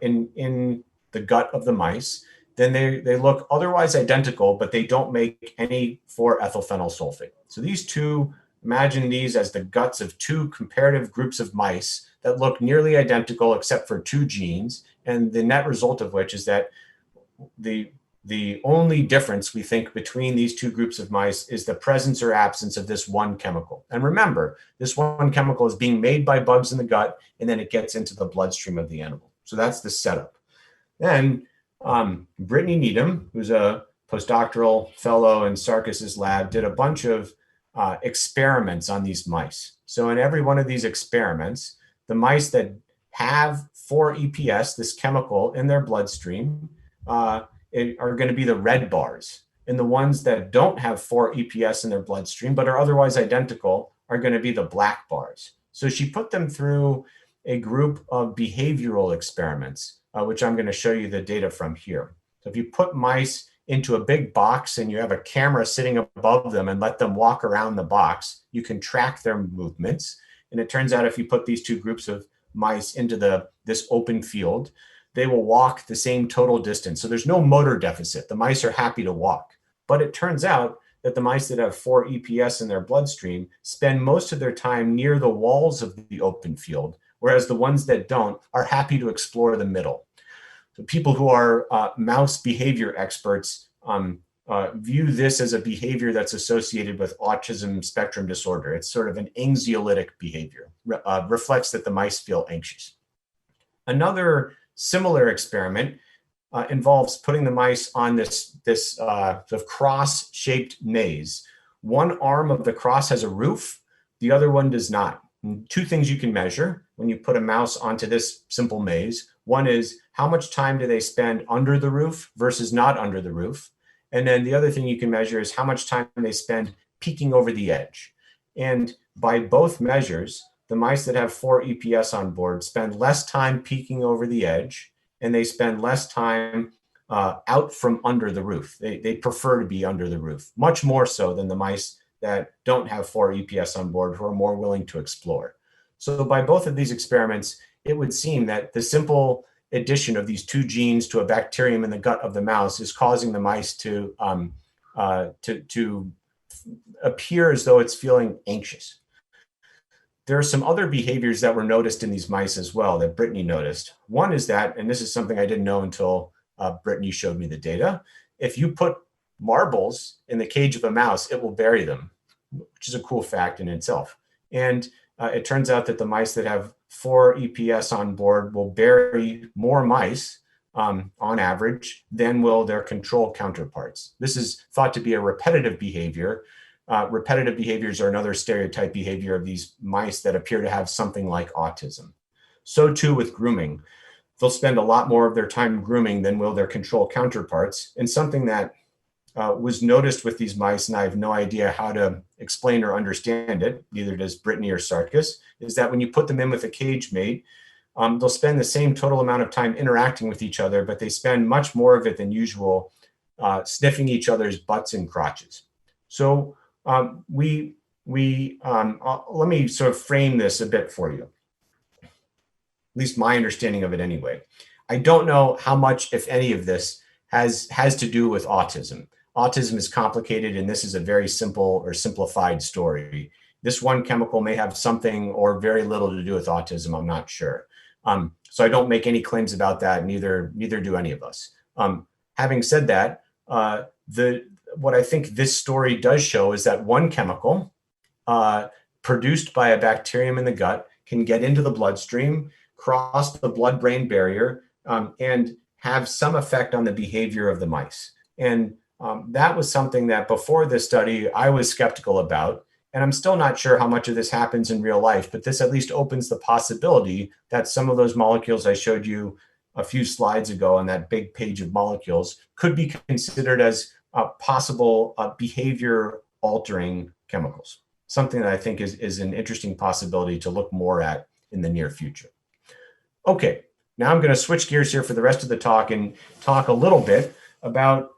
in the gut of the mice, then they look otherwise identical, but they don't make any 4-ethylphenyl sulfate. So these two, imagine these as the guts of two comparative groups of mice that look nearly identical except for two genes. And the net result of which is that the only difference we think between these two groups of mice is the presence or absence of this one chemical. And remember, this one chemical is being made by bugs in the gut, and then it gets into the bloodstream of the animal. So that's the setup. Then Brittany Needham, who's a postdoctoral fellow in Sarkis's lab, did a bunch of experiments on these mice. So in every one of these experiments, the mice that have 4-EPS, this chemical in their bloodstream, are going to be the red bars. And the ones that don't have 4-EPS in their bloodstream, but are otherwise identical, are going to be the black bars. So she put them through a group of behavioral experiments, which I'm going to show you the data from here. So if you put mice into a big box and you have a camera sitting above them and let them walk around the box, you can track their movements. And it turns out if you put these two groups of mice into this open field, they will walk the same total distance. So there's no motor deficit. The mice are happy to walk. But it turns out that the mice that have 4-EPS in their bloodstream spend most of their time near the walls of the open field, whereas the ones that don't are happy to explore the middle. So people who are mouse behavior experts view this as a behavior that's associated with autism spectrum disorder. It's sort of an anxiolytic behavior, reflects that the mice feel anxious. Another similar experiment involves putting the mice on this sort of cross-shaped maze. One arm of the cross has a roof, the other one does not. And two things you can measure when you put a mouse onto this simple maze. One is how much time do they spend under the roof versus not under the roof. And then the other thing you can measure is how much time they spend peeking over the edge. And by both measures, the mice that have 4-EPS on board spend less time peeking over the edge, and they spend less time out from under the roof. They prefer to be under the roof, much more so than the mice that don't have 4-EPS on board, who are more willing to explore. So by both of these experiments, it would seem that the simple addition of these two genes to a bacterium in the gut of the mouse is causing the mice to appear as though it's feeling anxious. There are some other behaviors that were noticed in these mice as well that Brittany noticed. One is that, and this is something I didn't know until Brittany showed me the data, if you put marbles in the cage of a mouse, it will bury them, which is a cool fact in itself. And it turns out that the mice that have 4-EPS on board will bury more mice on average than will their control counterparts. This is thought to be a repetitive behavior. Repetitive behaviors are another stereotype behavior of these mice that appear to have something like autism. So too with grooming. They'll spend a lot more of their time grooming than will their control counterparts. And something that was noticed with these mice, and I have no idea how to explain or understand it, neither does Brittany or Sarkis, is that when you put them in with a cage mate, they'll spend the same total amount of time interacting with each other, but they spend much more of it than usual sniffing each other's butts and crotches. So let me sort of frame this a bit for you, at least my understanding of it anyway. I don't know how much, if any of this, has to do with autism. Autism is complicated, and this is a very simple or simplified story. This one chemical may have something or very little to do with autism, I'm not sure. So I don't make any claims about that, neither do any of us. Having said that, what I think this story does show is that one chemical produced by a bacterium in the gut can get into the bloodstream, cross the blood-brain barrier, and have some effect on the behavior of the mice. And that was something that before this study, I was skeptical about. And I'm still not sure how much of this happens in real life, but this at least opens the possibility that some of those molecules I showed you a few slides ago on that big page of molecules could be considered as possible behavior altering chemicals. Something that I think is an interesting possibility to look more at in the near future. Okay, now I'm going to switch gears here for the rest of the talk and talk a little bit about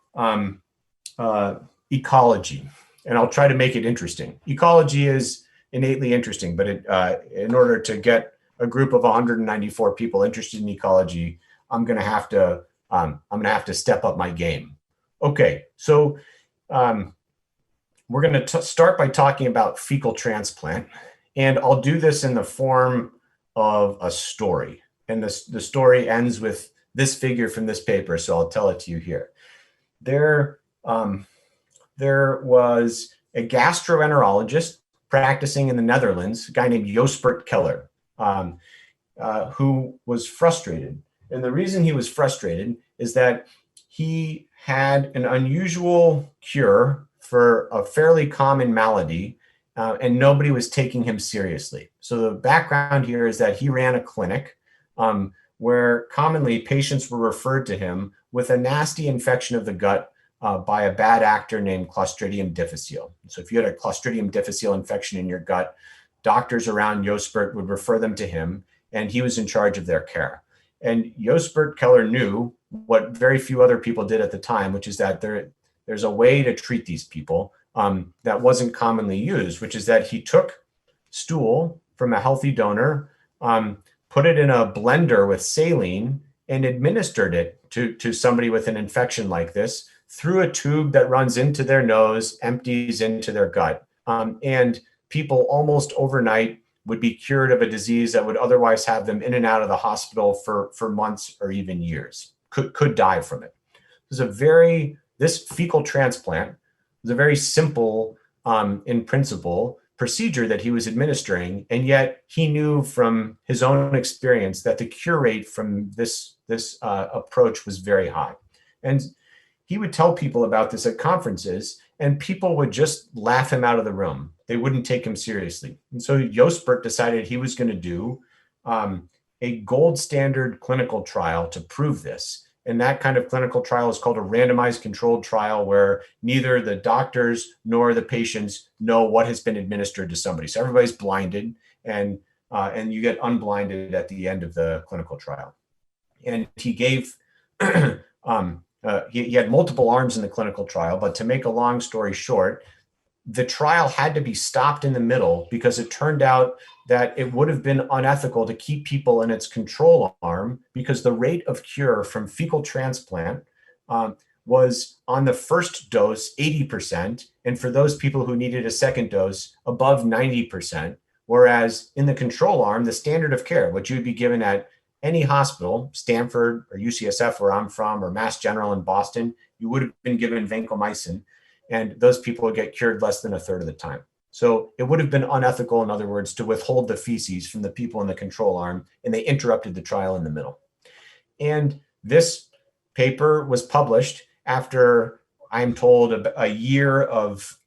ecology. And I'll try to make it interesting. Ecology is innately interesting, but in order to get a group of 194 people interested in ecology, I'm going to have to step up my game. Okay, so we're going to start by talking about fecal transplant, and I'll do this in the form of a story. And the story ends with this figure from this paper, so I'll tell it to you here. There was a gastroenterologist practicing in the Netherlands, a guy named Jospert Keller, who was frustrated. And the reason he was frustrated is that he had an unusual cure for a fairly common malady, and nobody was taking him seriously. So the background here is that he ran a clinic where commonly patients were referred to him with a nasty infection of the gut by a bad actor named Clostridium difficile. So if you had a Clostridium difficile infection in your gut, doctors around Jospert would refer them to him, and he was in charge of their care. And Jospert Keller knew what very few other people did at the time, which is that there's a way to treat these people that wasn't commonly used, which is that he took stool from a healthy donor, put it in a blender with saline, and administered it to somebody with an infection like this through a tube that runs into their nose, empties into their gut. And people almost overnight would be cured of a disease that would otherwise have them in and out of the hospital for months or even years, could die from it. This fecal transplant was a very simple, in principle, procedure that he was administering, and yet he knew from his own experience that the cure rate from this approach was very high. And he would tell people about this at conferences, and people would just laugh him out of the room. They wouldn't take him seriously. And so Jospert decided he was going to do a gold standard clinical trial to prove this. And that kind of clinical trial is called a randomized controlled trial, where neither the doctors nor the patients know what has been administered to somebody. So everybody's blinded, and you get unblinded at the end of the clinical trial. And he gave, he had multiple arms in the clinical trial, but to make a long story short, the trial had to be stopped in the middle because it turned out that it would have been unethical to keep people in its control arm, because the rate of cure from fecal transplant was on the first dose 80%, and for those people who needed a second dose above 90%, whereas in the control arm, the standard of care, which you would be given at any hospital, Stanford or UCSF where I'm from, or Mass General in Boston, you would have been given vancomycin, and those people would get cured less than a third of the time. So it would have been unethical, in other words, to withhold the feces from the people in the control arm, and they interrupted the trial in the middle. And this paper was published after, I'm told, a year of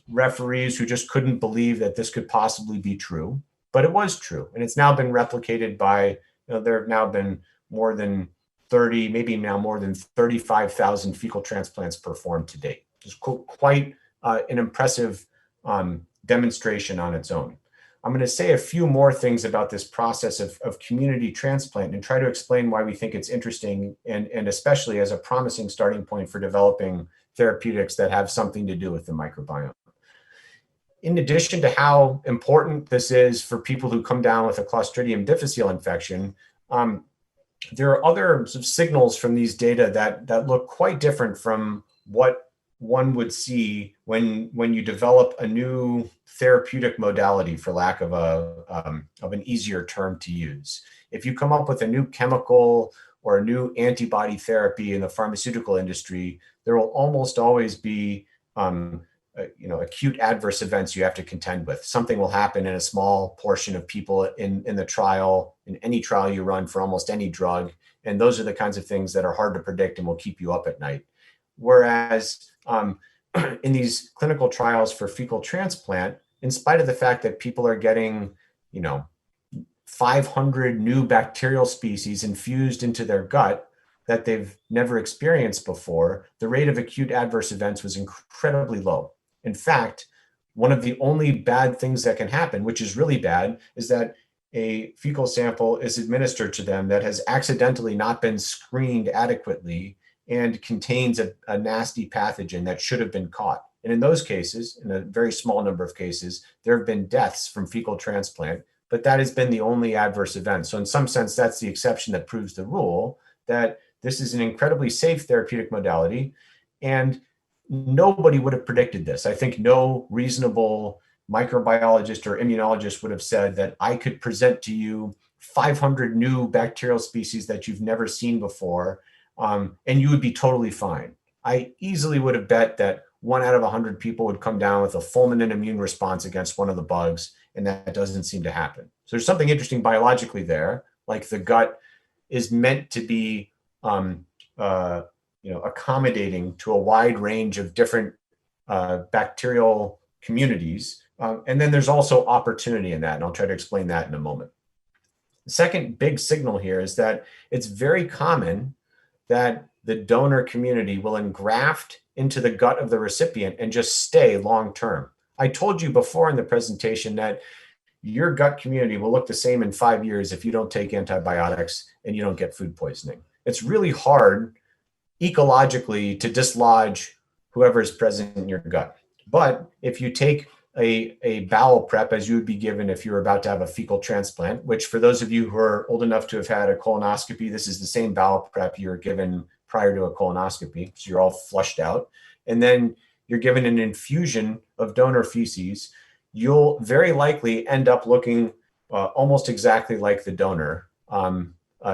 referees who just couldn't believe that this could possibly be true, but it was true. And it's now been replicated by, there have now been more than 30, maybe now more than 35,000 fecal transplants performed to date. It's quite an impressive demonstration on its own. I'm going to say a few more things about this process of community transplant and try to explain why we think it's interesting, and especially as a promising starting point for developing therapeutics that have something to do with the microbiome. In addition to how important this is for people who come down with a Clostridium difficile infection, there are other sort of signals from these data that look quite different from what one would see when you develop a new therapeutic modality, for lack of an easier term to use. If you come up with a new chemical or a new antibody therapy in the pharmaceutical industry, there will almost always be acute adverse events you have to contend with. Something will happen in a small portion of people in the trial, in any trial you run for almost any drug. And those are the kinds of things that are hard to predict and will keep you up at night. Whereas in these clinical trials for fecal transplant, in spite of the fact that people are getting, 500 new bacterial species infused into their gut that they've never experienced before, the rate of acute adverse events was incredibly low. In fact, one of the only bad things that can happen, which is really bad, is that a fecal sample is administered to them that has accidentally not been screened adequately and contains a nasty pathogen that should have been caught. And in those cases, in a very small number of cases, there have been deaths from fecal transplant, but that has been the only adverse event. So in some sense, that's the exception that proves the rule, that this is an incredibly safe therapeutic modality. And nobody would have predicted this. I think no reasonable microbiologist or immunologist would have said that I could present to you 500 new bacterial species that you've never seen before, and you would be totally fine. I easily would have bet that 1 out of 100 people would come down with a fulminant immune response against one of the bugs, and that doesn't seem to happen. So there's something interesting biologically there, like the gut is meant to be accommodating to a wide range of different bacterial communities. And then there's also opportunity in that, and I'll try to explain that in a moment. The second big signal here is that it's very common that the donor community will engraft into the gut of the recipient and just stay long-term. I told you before in the presentation that your gut community will look the same in 5 years if you don't take antibiotics and you don't get food poisoning. It's really hard ecologically to dislodge whoever is present in your gut. But if you take a bowel prep, as you would be given if you were about to have a fecal transplant, which for those of you who are old enough to have had a colonoscopy, this is the same bowel prep you were given prior to a colonoscopy. So you're all flushed out. And then you're given an infusion of donor feces. You'll very likely end up looking almost exactly like the donor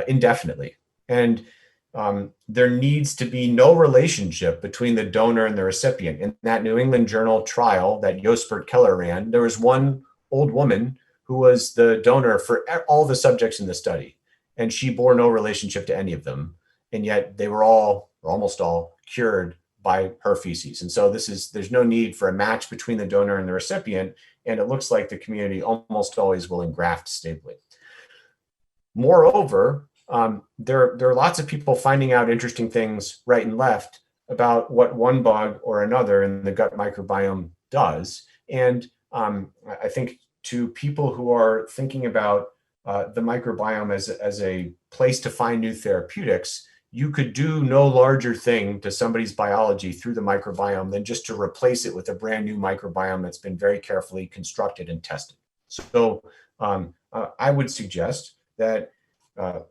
indefinitely. And there needs to be no relationship between the donor and the recipient. In that New England Journal trial that Jospert Keller ran, there was one old woman who was the donor for all the subjects in the study, and she bore no relationship to any of them. And yet they were all, or almost all, cured by her feces. And so there's no need for a match between the donor and the recipient, and it looks like the community almost always will engraft stably. Moreover, there are lots of people finding out interesting things right and left about what one bug or another in the gut microbiome does. And I think to people who are thinking about the microbiome as a place to find new therapeutics, you could do no larger thing to somebody's biology through the microbiome than just to replace it with a brand new microbiome that's been very carefully constructed and tested. So I would suggest that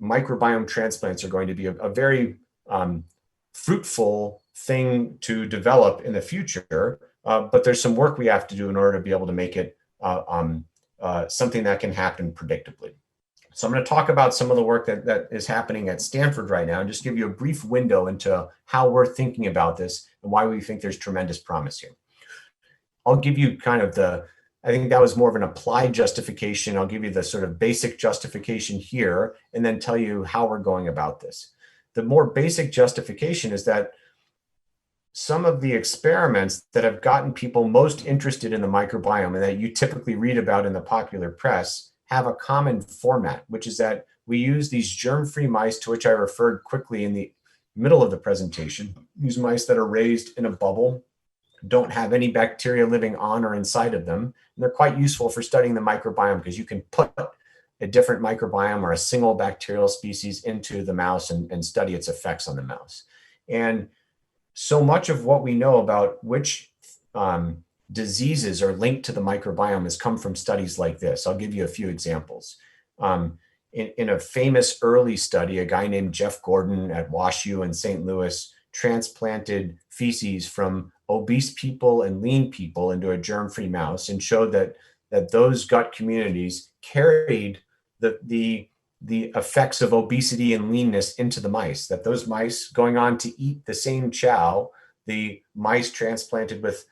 microbiome transplants are going to be a very fruitful thing to develop in the future, but there's some work we have to do in order to be able to make it something that can happen predictably. So I'm going to talk about some of the work that is happening at Stanford right now and just give you a brief window into how we're thinking about this and why we think there's tremendous promise here. I'll give you kind of I think that was more of an applied justification. I'll give you the sort of basic justification here and then tell you how we're going about this. The more basic justification is that some of the experiments that have gotten people most interested in the microbiome and that you typically read about in the popular press have a common format, which is that we use these germ-free mice, to which I referred quickly in the middle of the presentation. These mice that are raised in a bubble, don't have any bacteria living on or inside of them. And they're quite useful for studying the microbiome because you can put a different microbiome or a single bacterial species into the mouse and study its effects on the mouse. And so much of what we know about which diseases are linked to the microbiome has come from studies like this. I'll give you a few examples. In a famous early study, a guy named Jeff Gordon at WashU in St. Louis transplanted feces from obese people and lean people into a germ-free mouse and showed that those gut communities carried the the effects of obesity and leanness into the mice, that those mice going on to eat the same chow, the mice transplanted with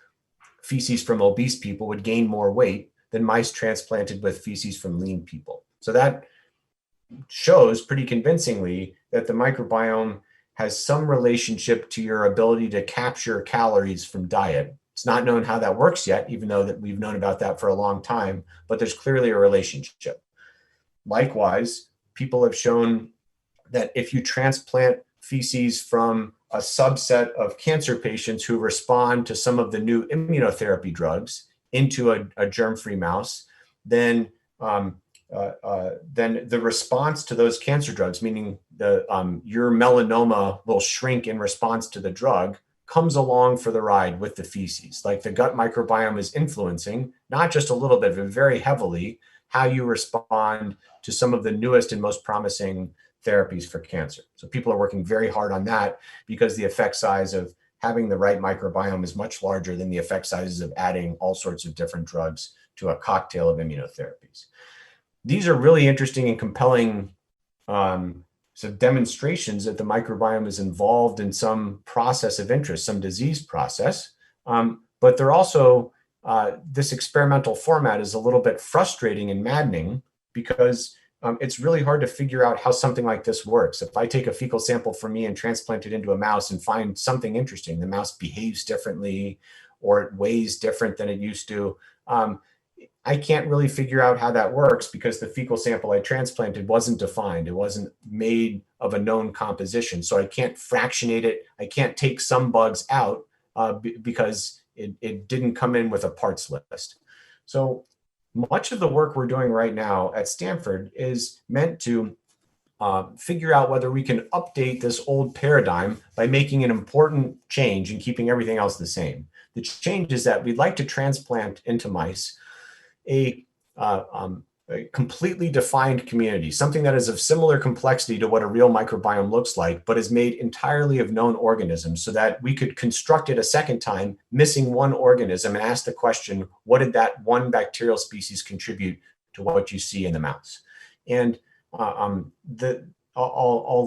feces from obese people would gain more weight than mice transplanted with feces from lean people. So that shows pretty convincingly that the microbiome has some relationship to your ability to capture calories from diet. It's not known how that works yet, even though that we've known about that for a long time, but there's clearly a relationship. Likewise, people have shown that if you transplant feces from a subset of cancer patients who respond to some of the new immunotherapy drugs into a germ-free mouse, then the response to those cancer drugs, meaning your melanoma will shrink in response to the drug, comes along for the ride with the feces. Like the gut microbiome is influencing, not just a little bit, but very heavily, how you respond to some of the newest and most promising therapies for cancer. So people are working very hard on that because the effect size of having the right microbiome is much larger than the effect sizes of adding all sorts of different drugs to a cocktail of immunotherapies. These are really interesting and compelling demonstrations that the microbiome is involved in some process of interest, some disease process. But they're also, this experimental format is a little bit frustrating and maddening because it's really hard to figure out how something like this works. If I take a fecal sample from me and transplant it into a mouse and find something interesting, the mouse behaves differently or it weighs different than it used to, I can't really figure out how that works because the fecal sample I transplanted wasn't defined. It wasn't made of a known composition. So I can't fractionate it. I can't take some bugs out because it didn't come in with a parts list. So much of the work we're doing right now at Stanford is meant to figure out whether we can update this old paradigm by making an important change and keeping everything else the same. The change is that we'd like to transplant into mice a completely defined community, something that is of similar complexity to what a real microbiome looks like, but is made entirely of known organisms so that we could construct it a second time, missing one organism, and ask the question, what did that one bacterial species contribute to what you see in the mouse? And I'll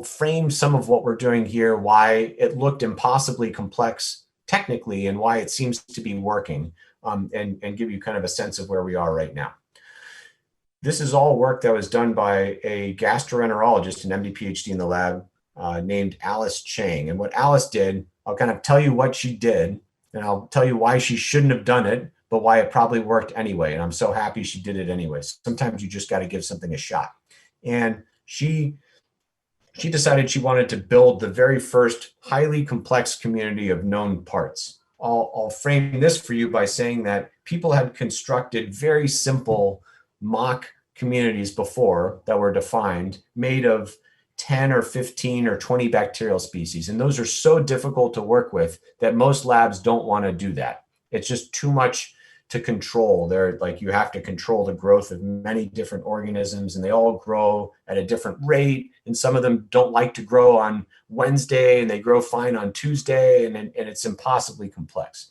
frame some of what we're doing here, why it looked impossibly complex technically and why it seems to be working, and give you kind of a sense of where we are right now. This is all work that was done by a gastroenterologist, an MD PhD in the lab, named Alice Chang. And what Alice did, I'll kind of tell you what she did, and I'll tell you why she shouldn't have done it, but why it probably worked anyway. And I'm so happy she did it anyway. Sometimes you just got to give something a shot. And she decided she wanted to build the very first highly complex community of known parts. I'll frame this for you by saying that people had constructed very simple mock communities before that were defined, made of 10 or 15 or 20 bacterial species. And those are so difficult to work with that most labs don't want to do that. It's just too much to control. They're like, you have to control the growth of many different organisms, and they all grow at a different rate. And some of them don't like to grow on Wednesday and they grow fine on Tuesday, and it's impossibly complex.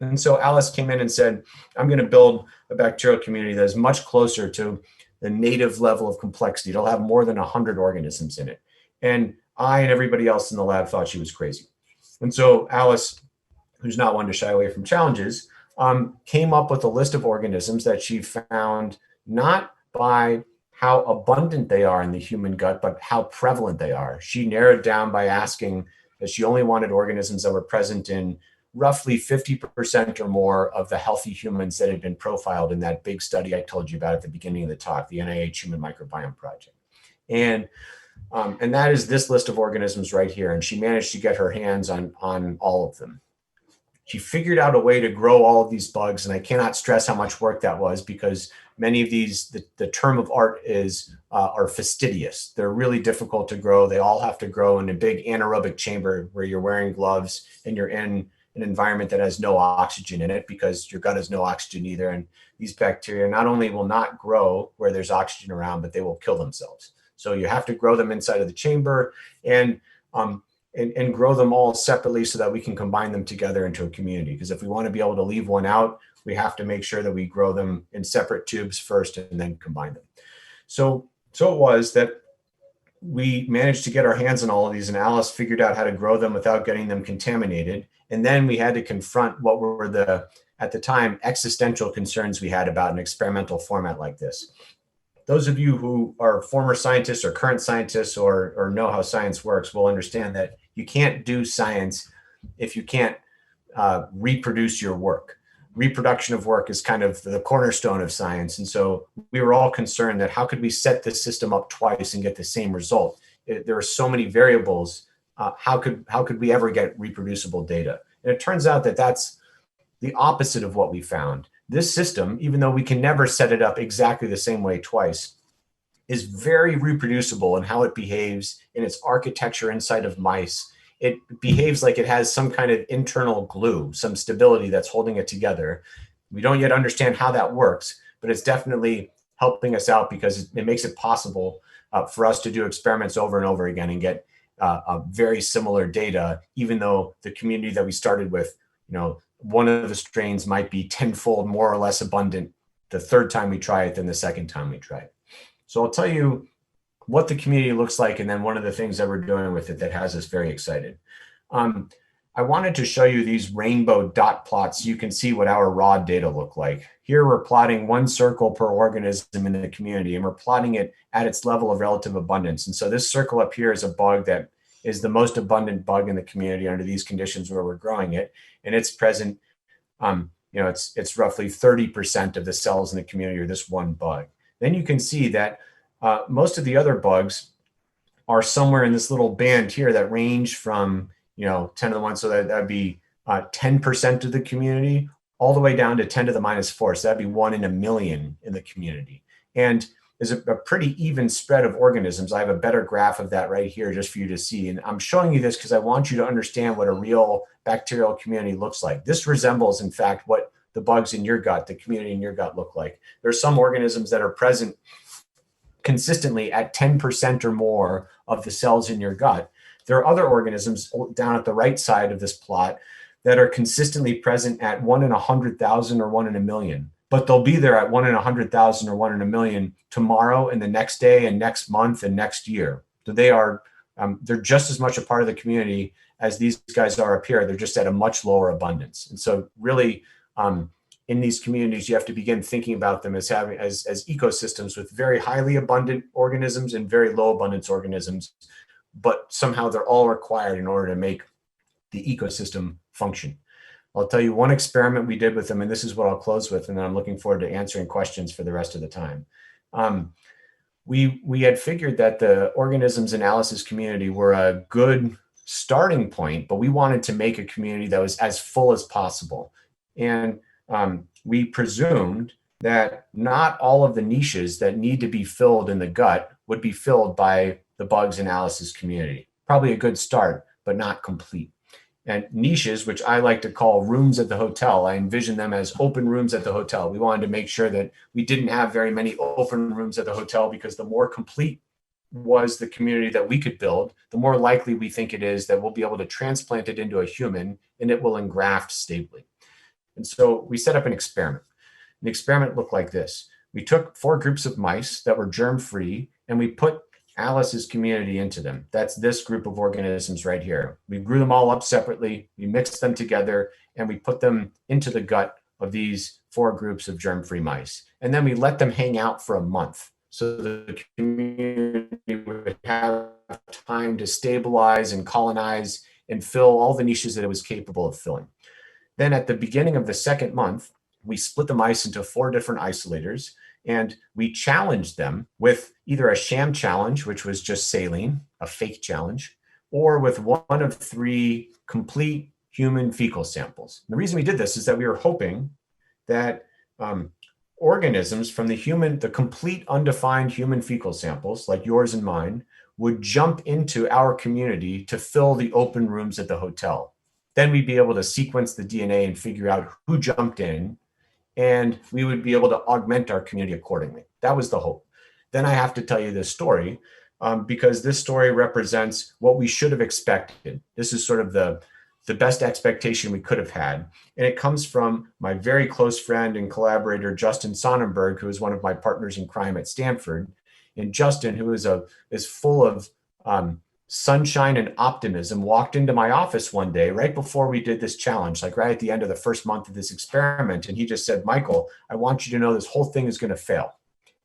And so Alice came in and said, I'm going to build a bacterial community that is much closer to the native level of complexity. It'll have more than 100 organisms in it. And I and everybody else in the lab thought she was crazy. And so Alice, who's not one to shy away from challenges, came up with a list of organisms that she found not by how abundant they are in the human gut, but how prevalent they are. She narrowed down by asking that she only wanted organisms that were present in roughly 50% or more of the healthy humans that had been profiled in that big study I told you about at the beginning of the talk, the NIH Human Microbiome Project. And that is this list of organisms right here. And she managed to get her hands on all of them. She figured out a way to grow all of these bugs, and I cannot stress how much work that was because many of these, the term of art is, are fastidious. They're really difficult to grow. They all have to grow in a big anaerobic chamber where you're wearing gloves and you're in an environment that has no oxygen in it because your gut has no oxygen either. And these bacteria not only will not grow where there's oxygen around, but they will kill themselves. So you have to grow them inside of the chamber and grow them all separately so that we can combine them together into a community. Because if we want to be able to leave one out, we have to make sure that we grow them in separate tubes first and then combine them. So So it was that we managed to get our hands on all of these, and Alice figured out how to grow them without getting them contaminated. And then we had to confront what were the, at the time, existential concerns we had about an experimental format like this. Those of you who are former scientists or current scientists or know how science works will understand that you can't do science if you can't reproduce your work. Reproduction of work is kind of the cornerstone of science. And so we were all concerned that how could we set this system up twice and get the same result? There are so many variables. How could we ever get reproducible data? And it turns out that that's the opposite of what we found. This system, even though we can never set it up exactly the same way twice, is very reproducible in how it behaves in its architecture inside of mice. It behaves like it has some kind of internal glue, some stability that's holding it together. We don't yet understand how that works, but it's definitely helping us out because it makes it possible for us to do experiments over and over again and get very similar data, even though the community that we started with, one of the strains might be tenfold more or less abundant the third time we try it than the second time we try it. So I'll tell you what the community looks like, and then one of the things that we're doing with it that has us very excited. I wanted to show you these rainbow dot plots so you can see what our raw data look like. Here we're plotting one circle per organism in the community, and we're plotting it at its level of relative abundance. And so this circle up here is a bug that is the most abundant bug in the community under these conditions where we're growing it. And it's present, it's roughly 30% of the cells in the community are this one bug. Then you can see that most of the other bugs are somewhere in this little band here that range from 10 to the 1, so that'd be 10% of the community, all the way down to 10 to the -4. So that'd be 1 in a million in the community. And there's a pretty even spread of organisms. I have a better graph of that right here just for you to see. And I'm showing you this because I want you to understand what a real bacterial community looks like. This resembles, in fact, what the bugs in your gut, the community in your gut look like. There's some organisms that are present consistently at 10% or more of the cells in your gut. There are other organisms down at the right side of this plot that are consistently present at 1 in 100,000 or 1 in a million, but they'll be there at 1 in 100,000 or 1 in a million tomorrow and the next day and next month and next year. So they're just as much a part of the community as these guys are up here. They're just at a much lower abundance. And so really, in these communities, you have to begin thinking about them as having as ecosystems with very highly abundant organisms and very low abundance organisms, but somehow they're all required in order to make the ecosystem function. I'll tell you one experiment we did with them, and this is what I'll close with, and then I'm looking forward to answering questions for the rest of the time. We had figured that the organisms in Alice's community were a good starting point, but we wanted to make a community that was as full as possible. And we presumed that not all of the niches that need to be filled in the gut would be filled by the bugs in Alice's community. Probably a good start, but not complete. And niches, which I like to call rooms at the hotel, I envision them as open rooms at the hotel. We wanted to make sure that we didn't have very many open rooms at the hotel, because the more complete was the community that we could build, the more likely we think it is that we'll be able to transplant it into a human and it will engraft stably. And so we set up an experiment. The experiment looked like this. We took 4 groups of mice that were germ-free, and we put Alice's community into them. That's this group of organisms right here. We grew them all up separately, we mixed them together, and we put them into the gut of these 4 groups of germ-free mice. And then we let them hang out for a month so the community would have time to stabilize and colonize and fill all the niches that it was capable of filling. Then at the beginning of the second month, we split the mice into 4 different isolators, and we challenged them with either a sham challenge, which was just saline, a fake challenge, or with 1 of 3 complete human fecal samples. And the reason we did this is that we were hoping that organisms from the complete undefined human fecal samples, like yours and mine, would jump into our community to fill the open rooms at the hotel. Then we'd be able to sequence the DNA and figure out who jumped in, and we would be able to augment our community accordingly. That was the hope. Then I have to tell you this story because this story represents what we should have expected. This is sort of the best expectation we could have had. And it comes from my very close friend and collaborator, Justin Sonnenberg, who is one of my partners in crime at Stanford. And Justin, who is full of sunshine and optimism, walked into my office one day right before we did this challenge, like right at the end of the first month of this experiment. And he just said, "Michael, I want you to know this whole thing is going to fail."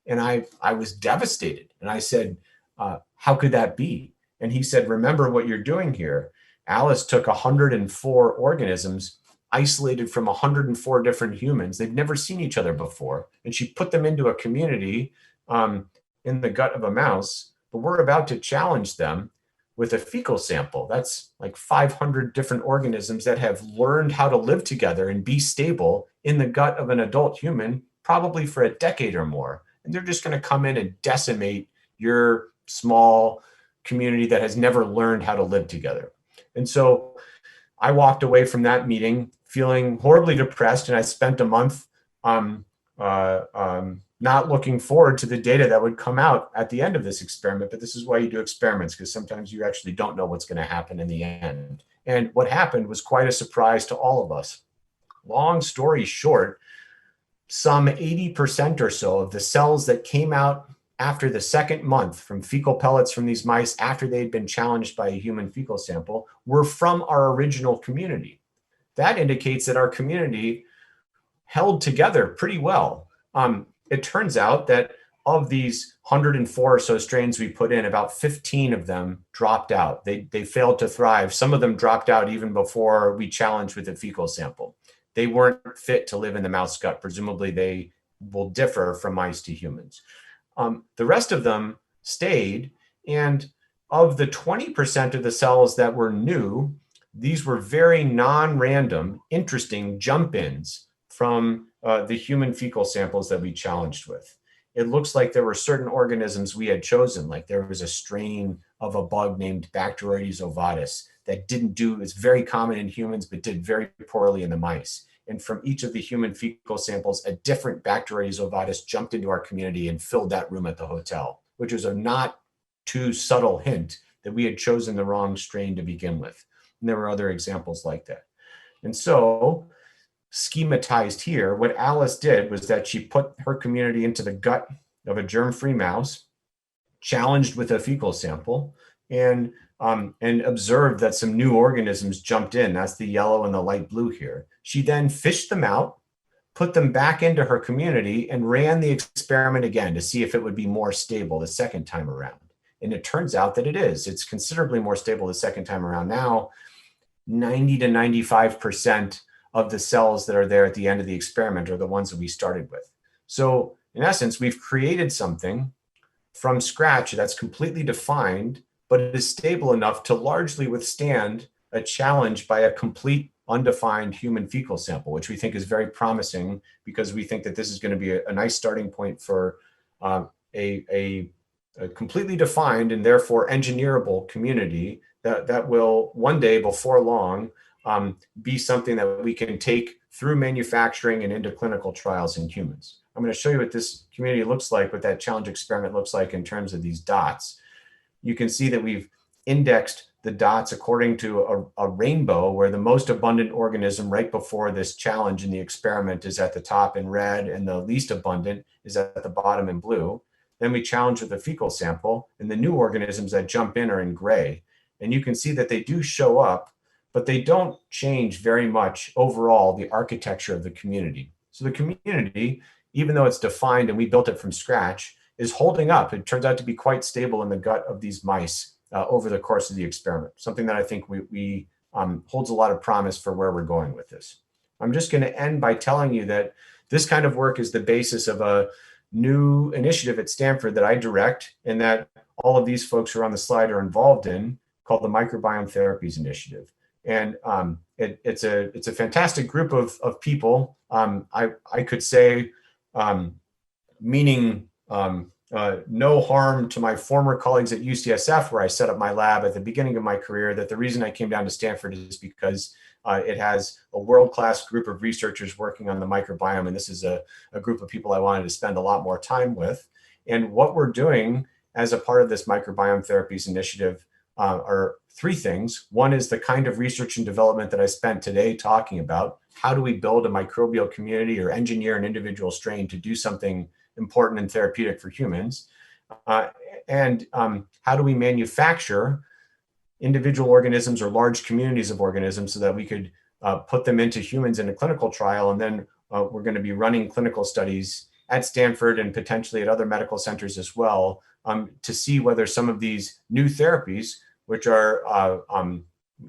And I was devastated. And I said, "How could that be?" And he said, "Remember what you're doing here. Alice took 104 organisms isolated from 104 different humans. They've never seen each other before. And she put them into a community in the gut of a mouse. But we're about to challenge them with a fecal sample. That's like 500 different organisms that have learned how to live together and be stable in the gut of an adult human, probably for a decade or more. And they're just going to come in and decimate your small community that has never learned how to live together." And so I walked away from that meeting feeling horribly depressed, and I spent a month not looking forward to the data that would come out at the end of this experiment. But this is why you do experiments, because sometimes you actually don't know what's going to happen in the end. And what happened was quite a surprise to all of us. Long story short, some 80% or so of the cells that came out after the second month from fecal pellets from these mice after they'd been challenged by a human fecal sample were from our original community. That indicates that our community held together pretty well. It turns out that of these 104 or so strains we put in, about 15 of them dropped out. They failed to thrive. Some of them dropped out even before we challenged with a fecal sample. They weren't fit to live in the mouse gut. Presumably they will differ from mice to humans. The rest of them stayed, and of the 20% of the cells that were new, these were very non-random, interesting jump-ins from the human fecal samples that we challenged with. It looks like there were certain organisms we had chosen, like there was a strain of a bug named Bacteroides ovatus that didn't do, it's very common in humans, but did very poorly in the mice. And from each of the human fecal samples, a different Bacteroides ovatus jumped into our community and filled that room at the hotel, which was a not too subtle hint that we had chosen the wrong strain to begin with. And there were other examples like that. And so, schematized here, what Alice did was that she put her community into the gut of a germ-free mouse, challenged with a fecal sample, and observed that some new organisms jumped in. That's the yellow and the light blue here. She then fished them out, put them back into her community, and ran the experiment again to see if it would be more stable the second time around. And it turns out that it is. It's considerably more stable the second time around. Now, 90 to 95% of the cells that are there at the end of the experiment are the ones that we started with. So in essence, we've created something from scratch that's completely defined, but it is stable enough to largely withstand a challenge by a complete undefined human fecal sample, which we think is very promising because we think that this is going to be a nice starting point for a completely defined and therefore engineerable community that will one day before long be something that we can take through manufacturing and into clinical trials in humans. I'm going to show you what this community looks like, what that challenge experiment looks like in terms of these dots. You can see that we've indexed the dots according to a rainbow, where the most abundant organism right before this challenge in the experiment is at the top in red, and the least abundant is at the bottom in blue. Then we challenge with a fecal sample, and the new organisms that jump in are in gray. And you can see that they do show up, but they don't change very much overall the architecture of the community. So the community, even though it's defined and we built it from scratch, is holding up. It turns out to be quite stable in the gut of these mice over the course of the experiment, something that I think holds a lot of promise for where we're going with this. I'm just going to end by telling you that this kind of work is the basis of a new initiative at Stanford that I direct, and that all of these folks who are on the slide are involved in, called the Microbiome Therapies Initiative. And it's a fantastic group of people. I could say, meaning no harm to my former colleagues at UCSF, where I set up my lab at the beginning of my career, that the reason I came down to Stanford is because it has a world-class group of researchers working on the microbiome, and this is a group of people I wanted to spend a lot more time with. And what we're doing as a part of this Microbiome Therapies Initiative are three things. One is the kind of research and development that I spent today talking about. How do we build a microbial community or engineer an individual strain to do something important and therapeutic for humans? and how do we manufacture individual organisms or large communities of organisms so that we could put them into humans in a clinical trial. And then we're going to be running clinical studies at Stanford and potentially at other medical centers as well, to see whether some of these new therapies, which are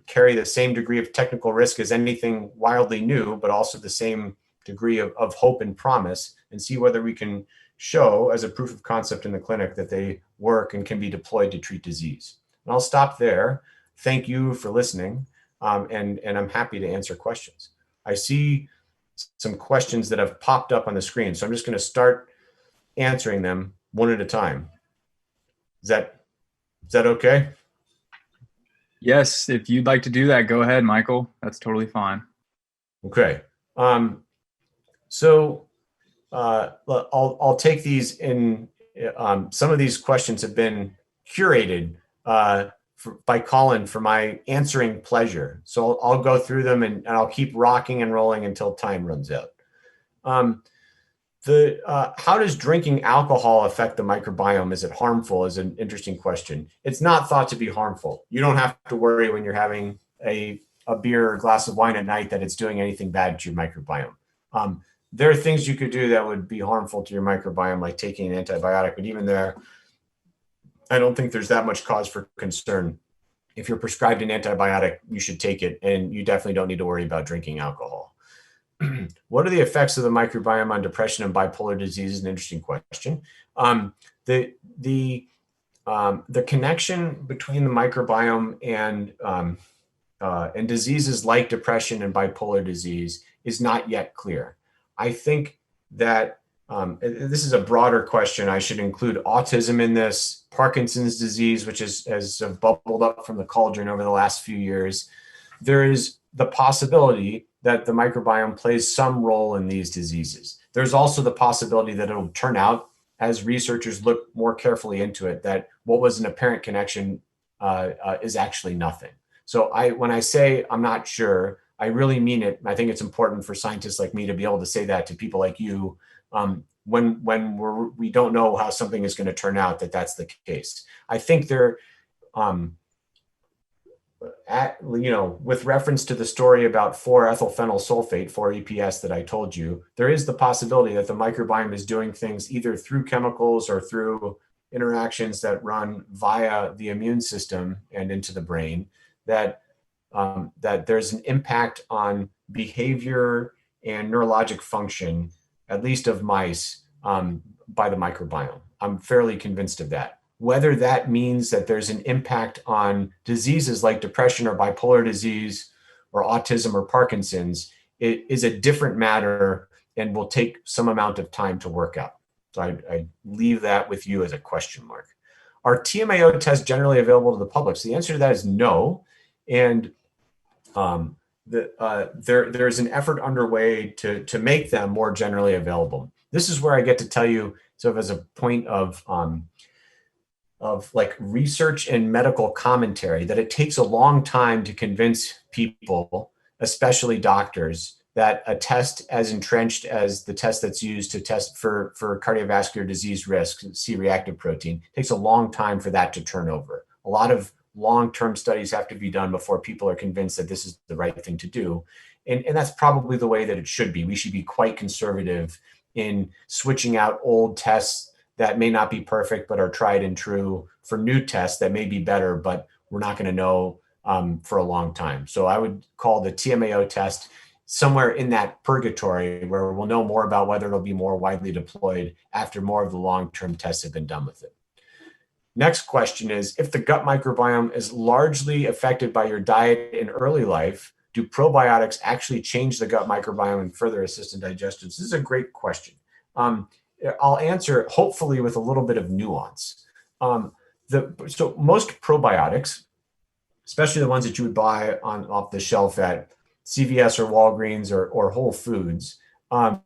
carry the same degree of technical risk as anything wildly new, but also the same degree of hope and promise, and see whether we can show as a proof of concept in the clinic that they work and can be deployed to treat disease. And I'll stop there. Thank you for listening, and I'm happy to answer questions. I see some questions that have popped up on the screen, so I'm just going to start answering them one at a time. Is that okay? Yes, if you'd like to do that, go ahead, Michael. That's totally fine. Okay. So I'll take these in. Some of these questions have been curated by Colin for my answering pleasure. So I'll go through them and I'll keep rocking and rolling until time runs out. How does drinking alcohol affect the microbiome? Is it harmful? Is an interesting question. It's not thought to be harmful. You don't have to worry when you're having a beer or a glass of wine at night that it's doing anything bad to your microbiome. There are things you could do that would be harmful to your microbiome, like taking an antibiotic, but even there, I don't think there's that much cause for concern. If you're prescribed an antibiotic, you should take it, and you definitely don't need to worry about drinking alcohol. What are the effects of the microbiome on depression and bipolar disease? Is an interesting question. The connection between the microbiome and diseases like depression and bipolar disease is not yet clear. I think that this is a broader question. I should include autism in this, Parkinson's disease, which has bubbled up from the cauldron over the last few years. There is the possibility that the microbiome plays some role in these diseases. There's also the possibility that it'll turn out, as researchers look more carefully into it, that what was an apparent connection is actually nothing. So when I say I'm not sure, I really mean it. I think it's important for scientists like me to be able to say that to people like you when we don't know how something is going to turn out, that's the case. I think with reference to the story about 4-ethylphenyl sulfate, 4-EPS, that I told you, there is the possibility that the microbiome is doing things either through chemicals or through interactions that run via the immune system and into the brain, that there's an impact on behavior and neurologic function, at least of mice, by the microbiome. I'm fairly convinced of that. Whether that means that there's an impact on diseases like depression or bipolar disease or autism or Parkinson's, it is a different matter and will take some amount of time to work out. So I leave that with you as a question mark. Are TMAO tests generally available to the public? So the answer to that is no. And there's an effort underway to make them more generally available. This is where I get to tell you, sort of as a point of like research and medical commentary, that it takes a long time to convince people, especially doctors, that a test as entrenched as the test that's used to test for cardiovascular disease risk, C-reactive protein, takes a long time for that to turn over. A lot of long-term studies have to be done before people are convinced that this is the right thing to do. And that's probably the way that it should be. We should be quite conservative in switching out old tests that may not be perfect, but are tried and true, for new tests that may be better, but we're not going to know for a long time. So I would call the TMAO test somewhere in that purgatory where we'll know more about whether it'll be more widely deployed after more of the long-term tests have been done with it. Next question is, if the gut microbiome is largely affected by your diet in early life, do probiotics actually change the gut microbiome and further assist in digestion? This is a great question. I'll answer it hopefully with a little bit of nuance. So most probiotics, especially the ones that you would buy off the shelf at CVS or Walgreens or Whole Foods, are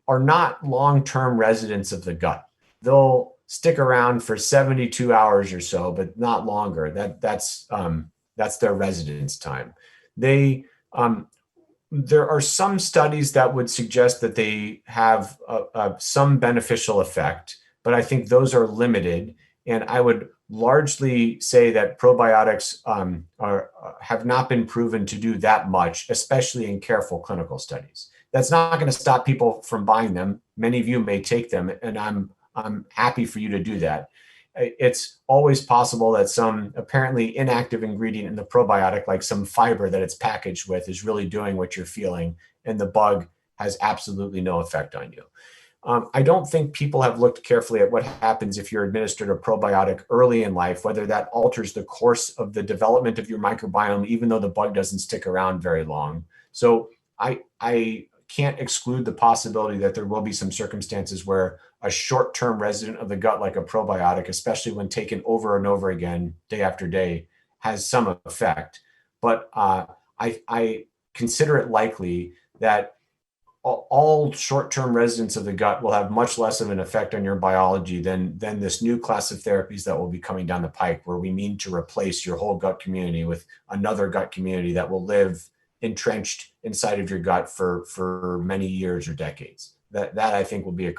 not long-term residents of the gut. They'll stick around for 72 hours or so, but not longer. That's their residence time. There are some studies that would suggest that they have some beneficial effect, but I think those are limited. And I would largely say that probiotics have not been proven to do that much, especially in careful clinical studies. That's not going to stop people from buying them. Many of you may take them, and I'm happy for you to do that. It's always possible that some apparently inactive ingredient in the probiotic, like some fiber that it's packaged with, is really doing what you're feeling, and the bug has absolutely no effect on you. I don't think people have looked carefully at what happens if you're administered a probiotic early in life, whether that alters the course of the development of your microbiome, even though the bug doesn't stick around very long. So I can't exclude the possibility that there will be some circumstances where a short-term resident of the gut, like a probiotic, especially when taken over and over again, day after day, has some effect. But I consider it likely that all short-term residents of the gut will have much less of an effect on your biology than this new class of therapies that will be coming down the pike, where we mean to replace your whole gut community with another gut community that will live entrenched inside of your gut for many years or decades. That I think will be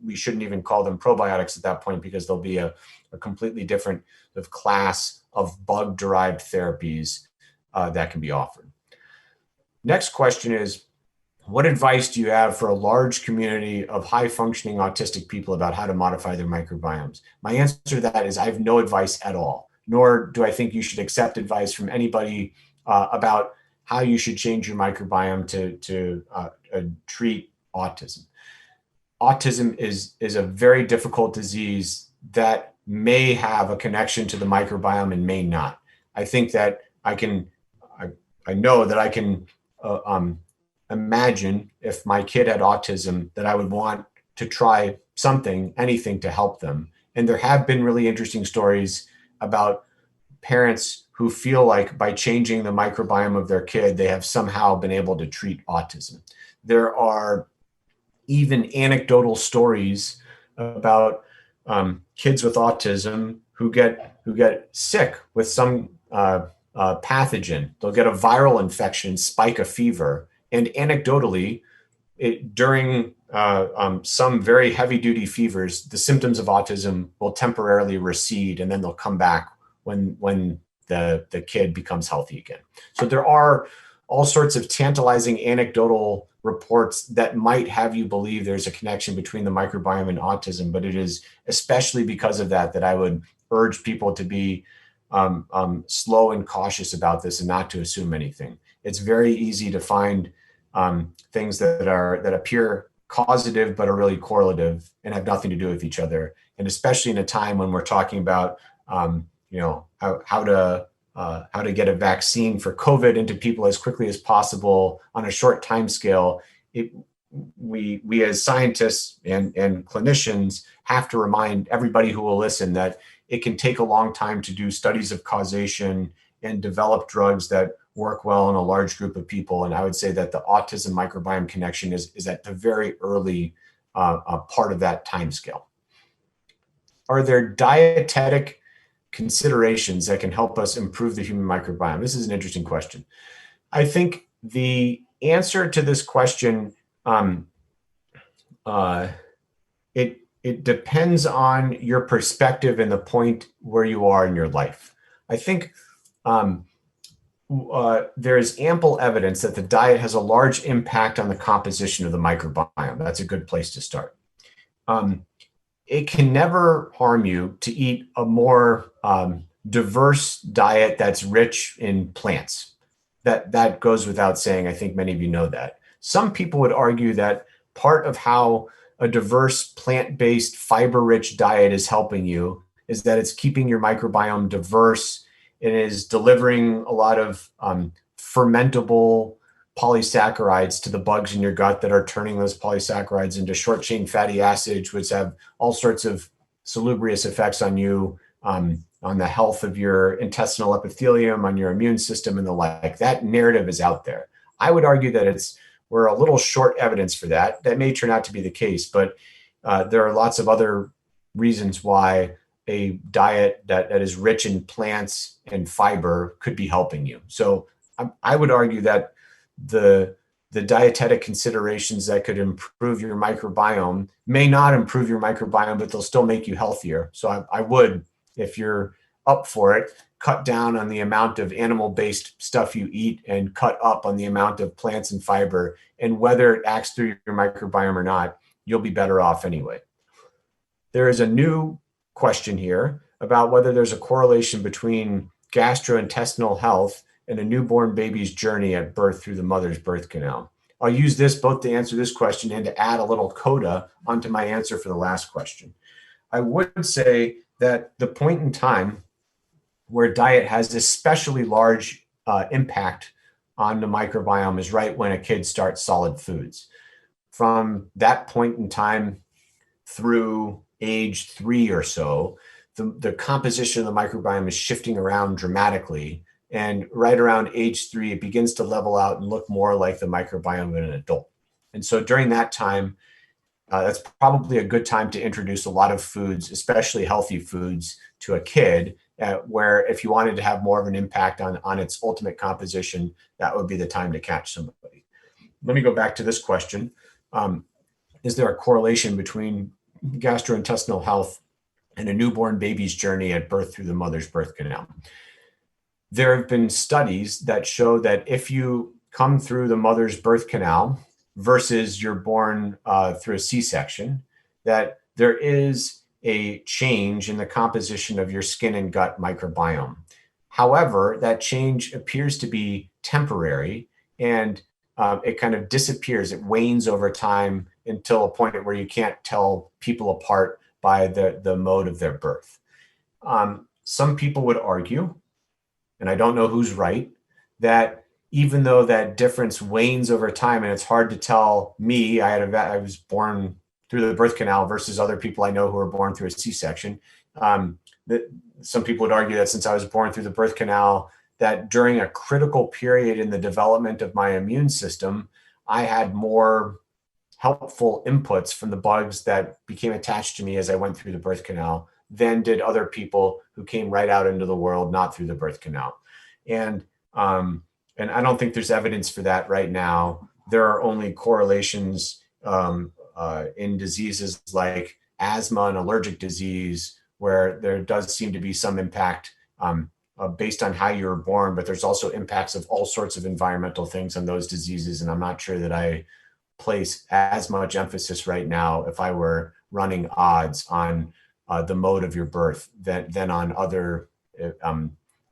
we shouldn't even call them probiotics at that point, because they'll be a completely different class of bug-derived therapies that can be offered. Next question is, what advice do you have for a large community of high-functioning autistic people about how to modify their microbiomes? My answer to that is I have no advice at all, nor do I think you should accept advice from anybody about how you should change your microbiome to treat autism. Autism is a very difficult disease that may have a connection to the microbiome and may not. I think that I know that I can imagine if my kid had autism that I would want to try anything to help them. And there have been really interesting stories about parents who feel like by changing the microbiome of their kid, they have somehow been able to treat autism. There are even anecdotal stories about kids with autism who get sick with some pathogen. They'll get a viral infection, spike a fever, and anecdotally, during some very heavy-duty fevers, the symptoms of autism will temporarily recede, and then they'll come back when the kid becomes healthy again. So there are all sorts of tantalizing anecdotal reports that might have you believe there's a connection between the microbiome and autism, but it is especially because of that I would urge people to be slow and cautious about this and not to assume anything. It's very easy to find things that appear causative but are really correlative and have nothing to do with each other. And especially in a time when we're talking about how to get a vaccine for COVID into people as quickly as possible on a short time scale, we as scientists and clinicians have to remind everybody who will listen that it can take a long time to do studies of causation and develop drugs that work well in a large group of people. And I would say that the autism microbiome connection is at the very early part of that time scale. Are there dietetic considerations that can help us improve the human microbiome? This is an interesting question. I think the answer to this question, it depends on your perspective and the point where you are in your life. I think there is ample evidence that the diet has a large impact on the composition of the microbiome. That's a good place to start. It can never harm you to eat a more diverse diet that's rich in plants. That goes without saying. I think many of you know that. Some people would argue that part of how a diverse plant-based fiber-rich diet is helping you is that it's keeping your microbiome diverse. It is delivering a lot of fermentable polysaccharides to the bugs in your gut that are turning those polysaccharides into short-chain fatty acids, which have all sorts of salubrious effects on you, on the health of your intestinal epithelium, on your immune system, and the like. That narrative is out there. I would argue that we're a little short evidence for that. That may turn out to be the case, but there are lots of other reasons why a diet that is rich in plants and fiber could be helping you. So I would argue that the the dietetic considerations that could improve your microbiome may not improve your microbiome, but they'll still make you healthier. So I would, if you're up for it, cut down on the amount of animal-based stuff you eat and cut up on the amount of plants and fiber. And whether it acts through your microbiome or not, you'll be better off anyway. There is a new question here about whether there's a correlation between gastrointestinal health and a newborn baby's journey at birth through the mother's birth canal. I'll use this both to answer this question and to add a little coda onto my answer for the last question. I would say that the point in time where diet has especially large impact on the microbiome is right when a kid starts solid foods. From that point in time through age 3 or so, the composition of the microbiome is shifting around dramatically. And right around age 3, it begins to level out and look more like the microbiome of an adult. And so during that time, that's probably a good time to introduce a lot of foods, especially healthy foods, to a kid, where if you wanted to have more of an impact on its ultimate composition, that would be the time to catch somebody. Let me go back to this question. Is there a correlation between gastrointestinal health and a newborn baby's journey at birth through the mother's birth canal? There have been studies that show that if you come through the mother's birth canal versus you're born through a C-section, that there is a change in the composition of your skin and gut microbiome. However, that change appears to be temporary, and it kind of disappears. It wanes over time until a point where you can't tell people apart by the mode of their birth. Some people would argue, and I don't know who's right, that even though that difference wanes over time and it's hard to tell me, I was born through the birth canal versus other people I know who were born through a C-section, that some people would argue that since I was born through the birth canal, that during a critical period in the development of my immune system, I had more helpful inputs from the bugs that became attached to me as I went through the birth canal than did other people who came right out into the world not through the birth canal. And I don't think there's evidence for that right now. There are only correlations in diseases like asthma and allergic disease, where there does seem to be some impact based on how you were born, but there's also impacts of all sorts of environmental things on those diseases. And I'm not sure that I place as much emphasis right now, if I were running odds, on the mode of your birth than on other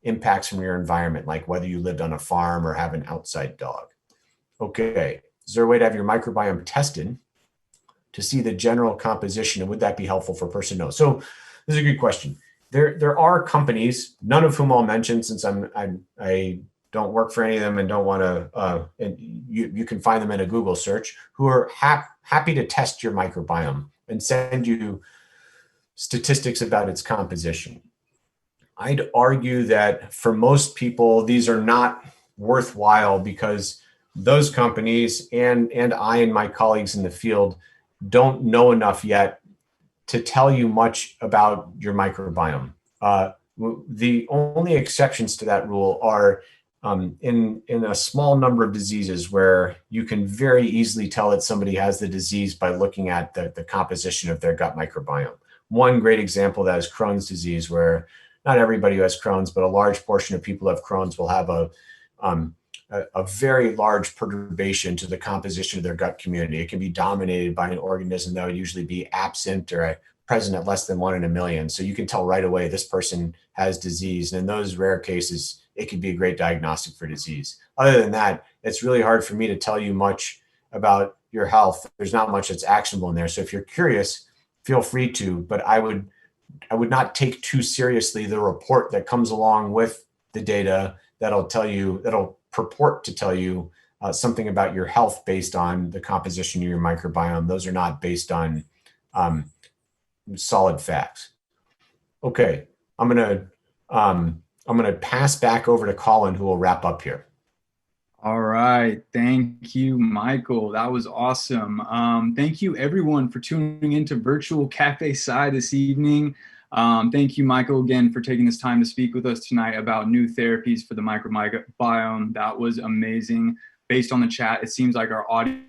impacts from your environment, like whether you lived on a farm or have an outside dog. Okay, is there a way to have your microbiome tested to see the general composition, and would that be helpful for a person to know? So this is a good question. There are companies, none of whom I'll mention since I don't work for any of them and don't want to, and you can find them in a Google search, who are happy to test your microbiome and send you statistics about its composition. I'd argue that for most people, these are not worthwhile because those companies and I and my colleagues in the field don't know enough yet to tell you much about your microbiome. The only exceptions to that rule are in a small number of diseases where you can very easily tell that somebody has the disease by looking at the composition of their gut microbiome. One great example of that is Crohn's disease, where not everybody who has Crohn's, but a large portion of people who have Crohn's will have a very large perturbation to the composition of their gut community. It can be dominated by an organism that would usually be absent or present at less than 1 in a million. So you can tell right away this person has disease. And in those rare cases, it could be a great diagnostic for disease. Other than that, it's really hard for me to tell you much about your health. There's not much that's actionable in there. So if you're curious, feel free to, but I would not take too seriously the report that comes along with the data that'll purport to tell you something about your health based on the composition of your microbiome. Those are not based on solid facts. Okay, I'm gonna pass back over to Colin, who will wrap up here. All right. Thank you, Michael. That was awesome. Thank you, everyone, for tuning into Virtual Cafe Sci this evening. Thank you, Michael, again, for taking this time to speak with us tonight about new therapies for the microbiome. That was amazing. based on the chat, it seems like our audience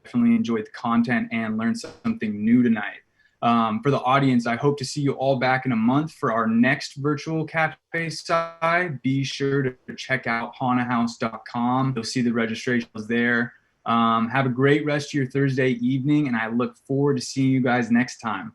definitely enjoyed the content and learned something new tonight. For the audience, I hope to see you all back in a month for our next virtual Café Sci. Be sure to check out hanahouse.com. You'll see the registrations there. Have a great rest of your Thursday evening, and I look forward to seeing you guys next time.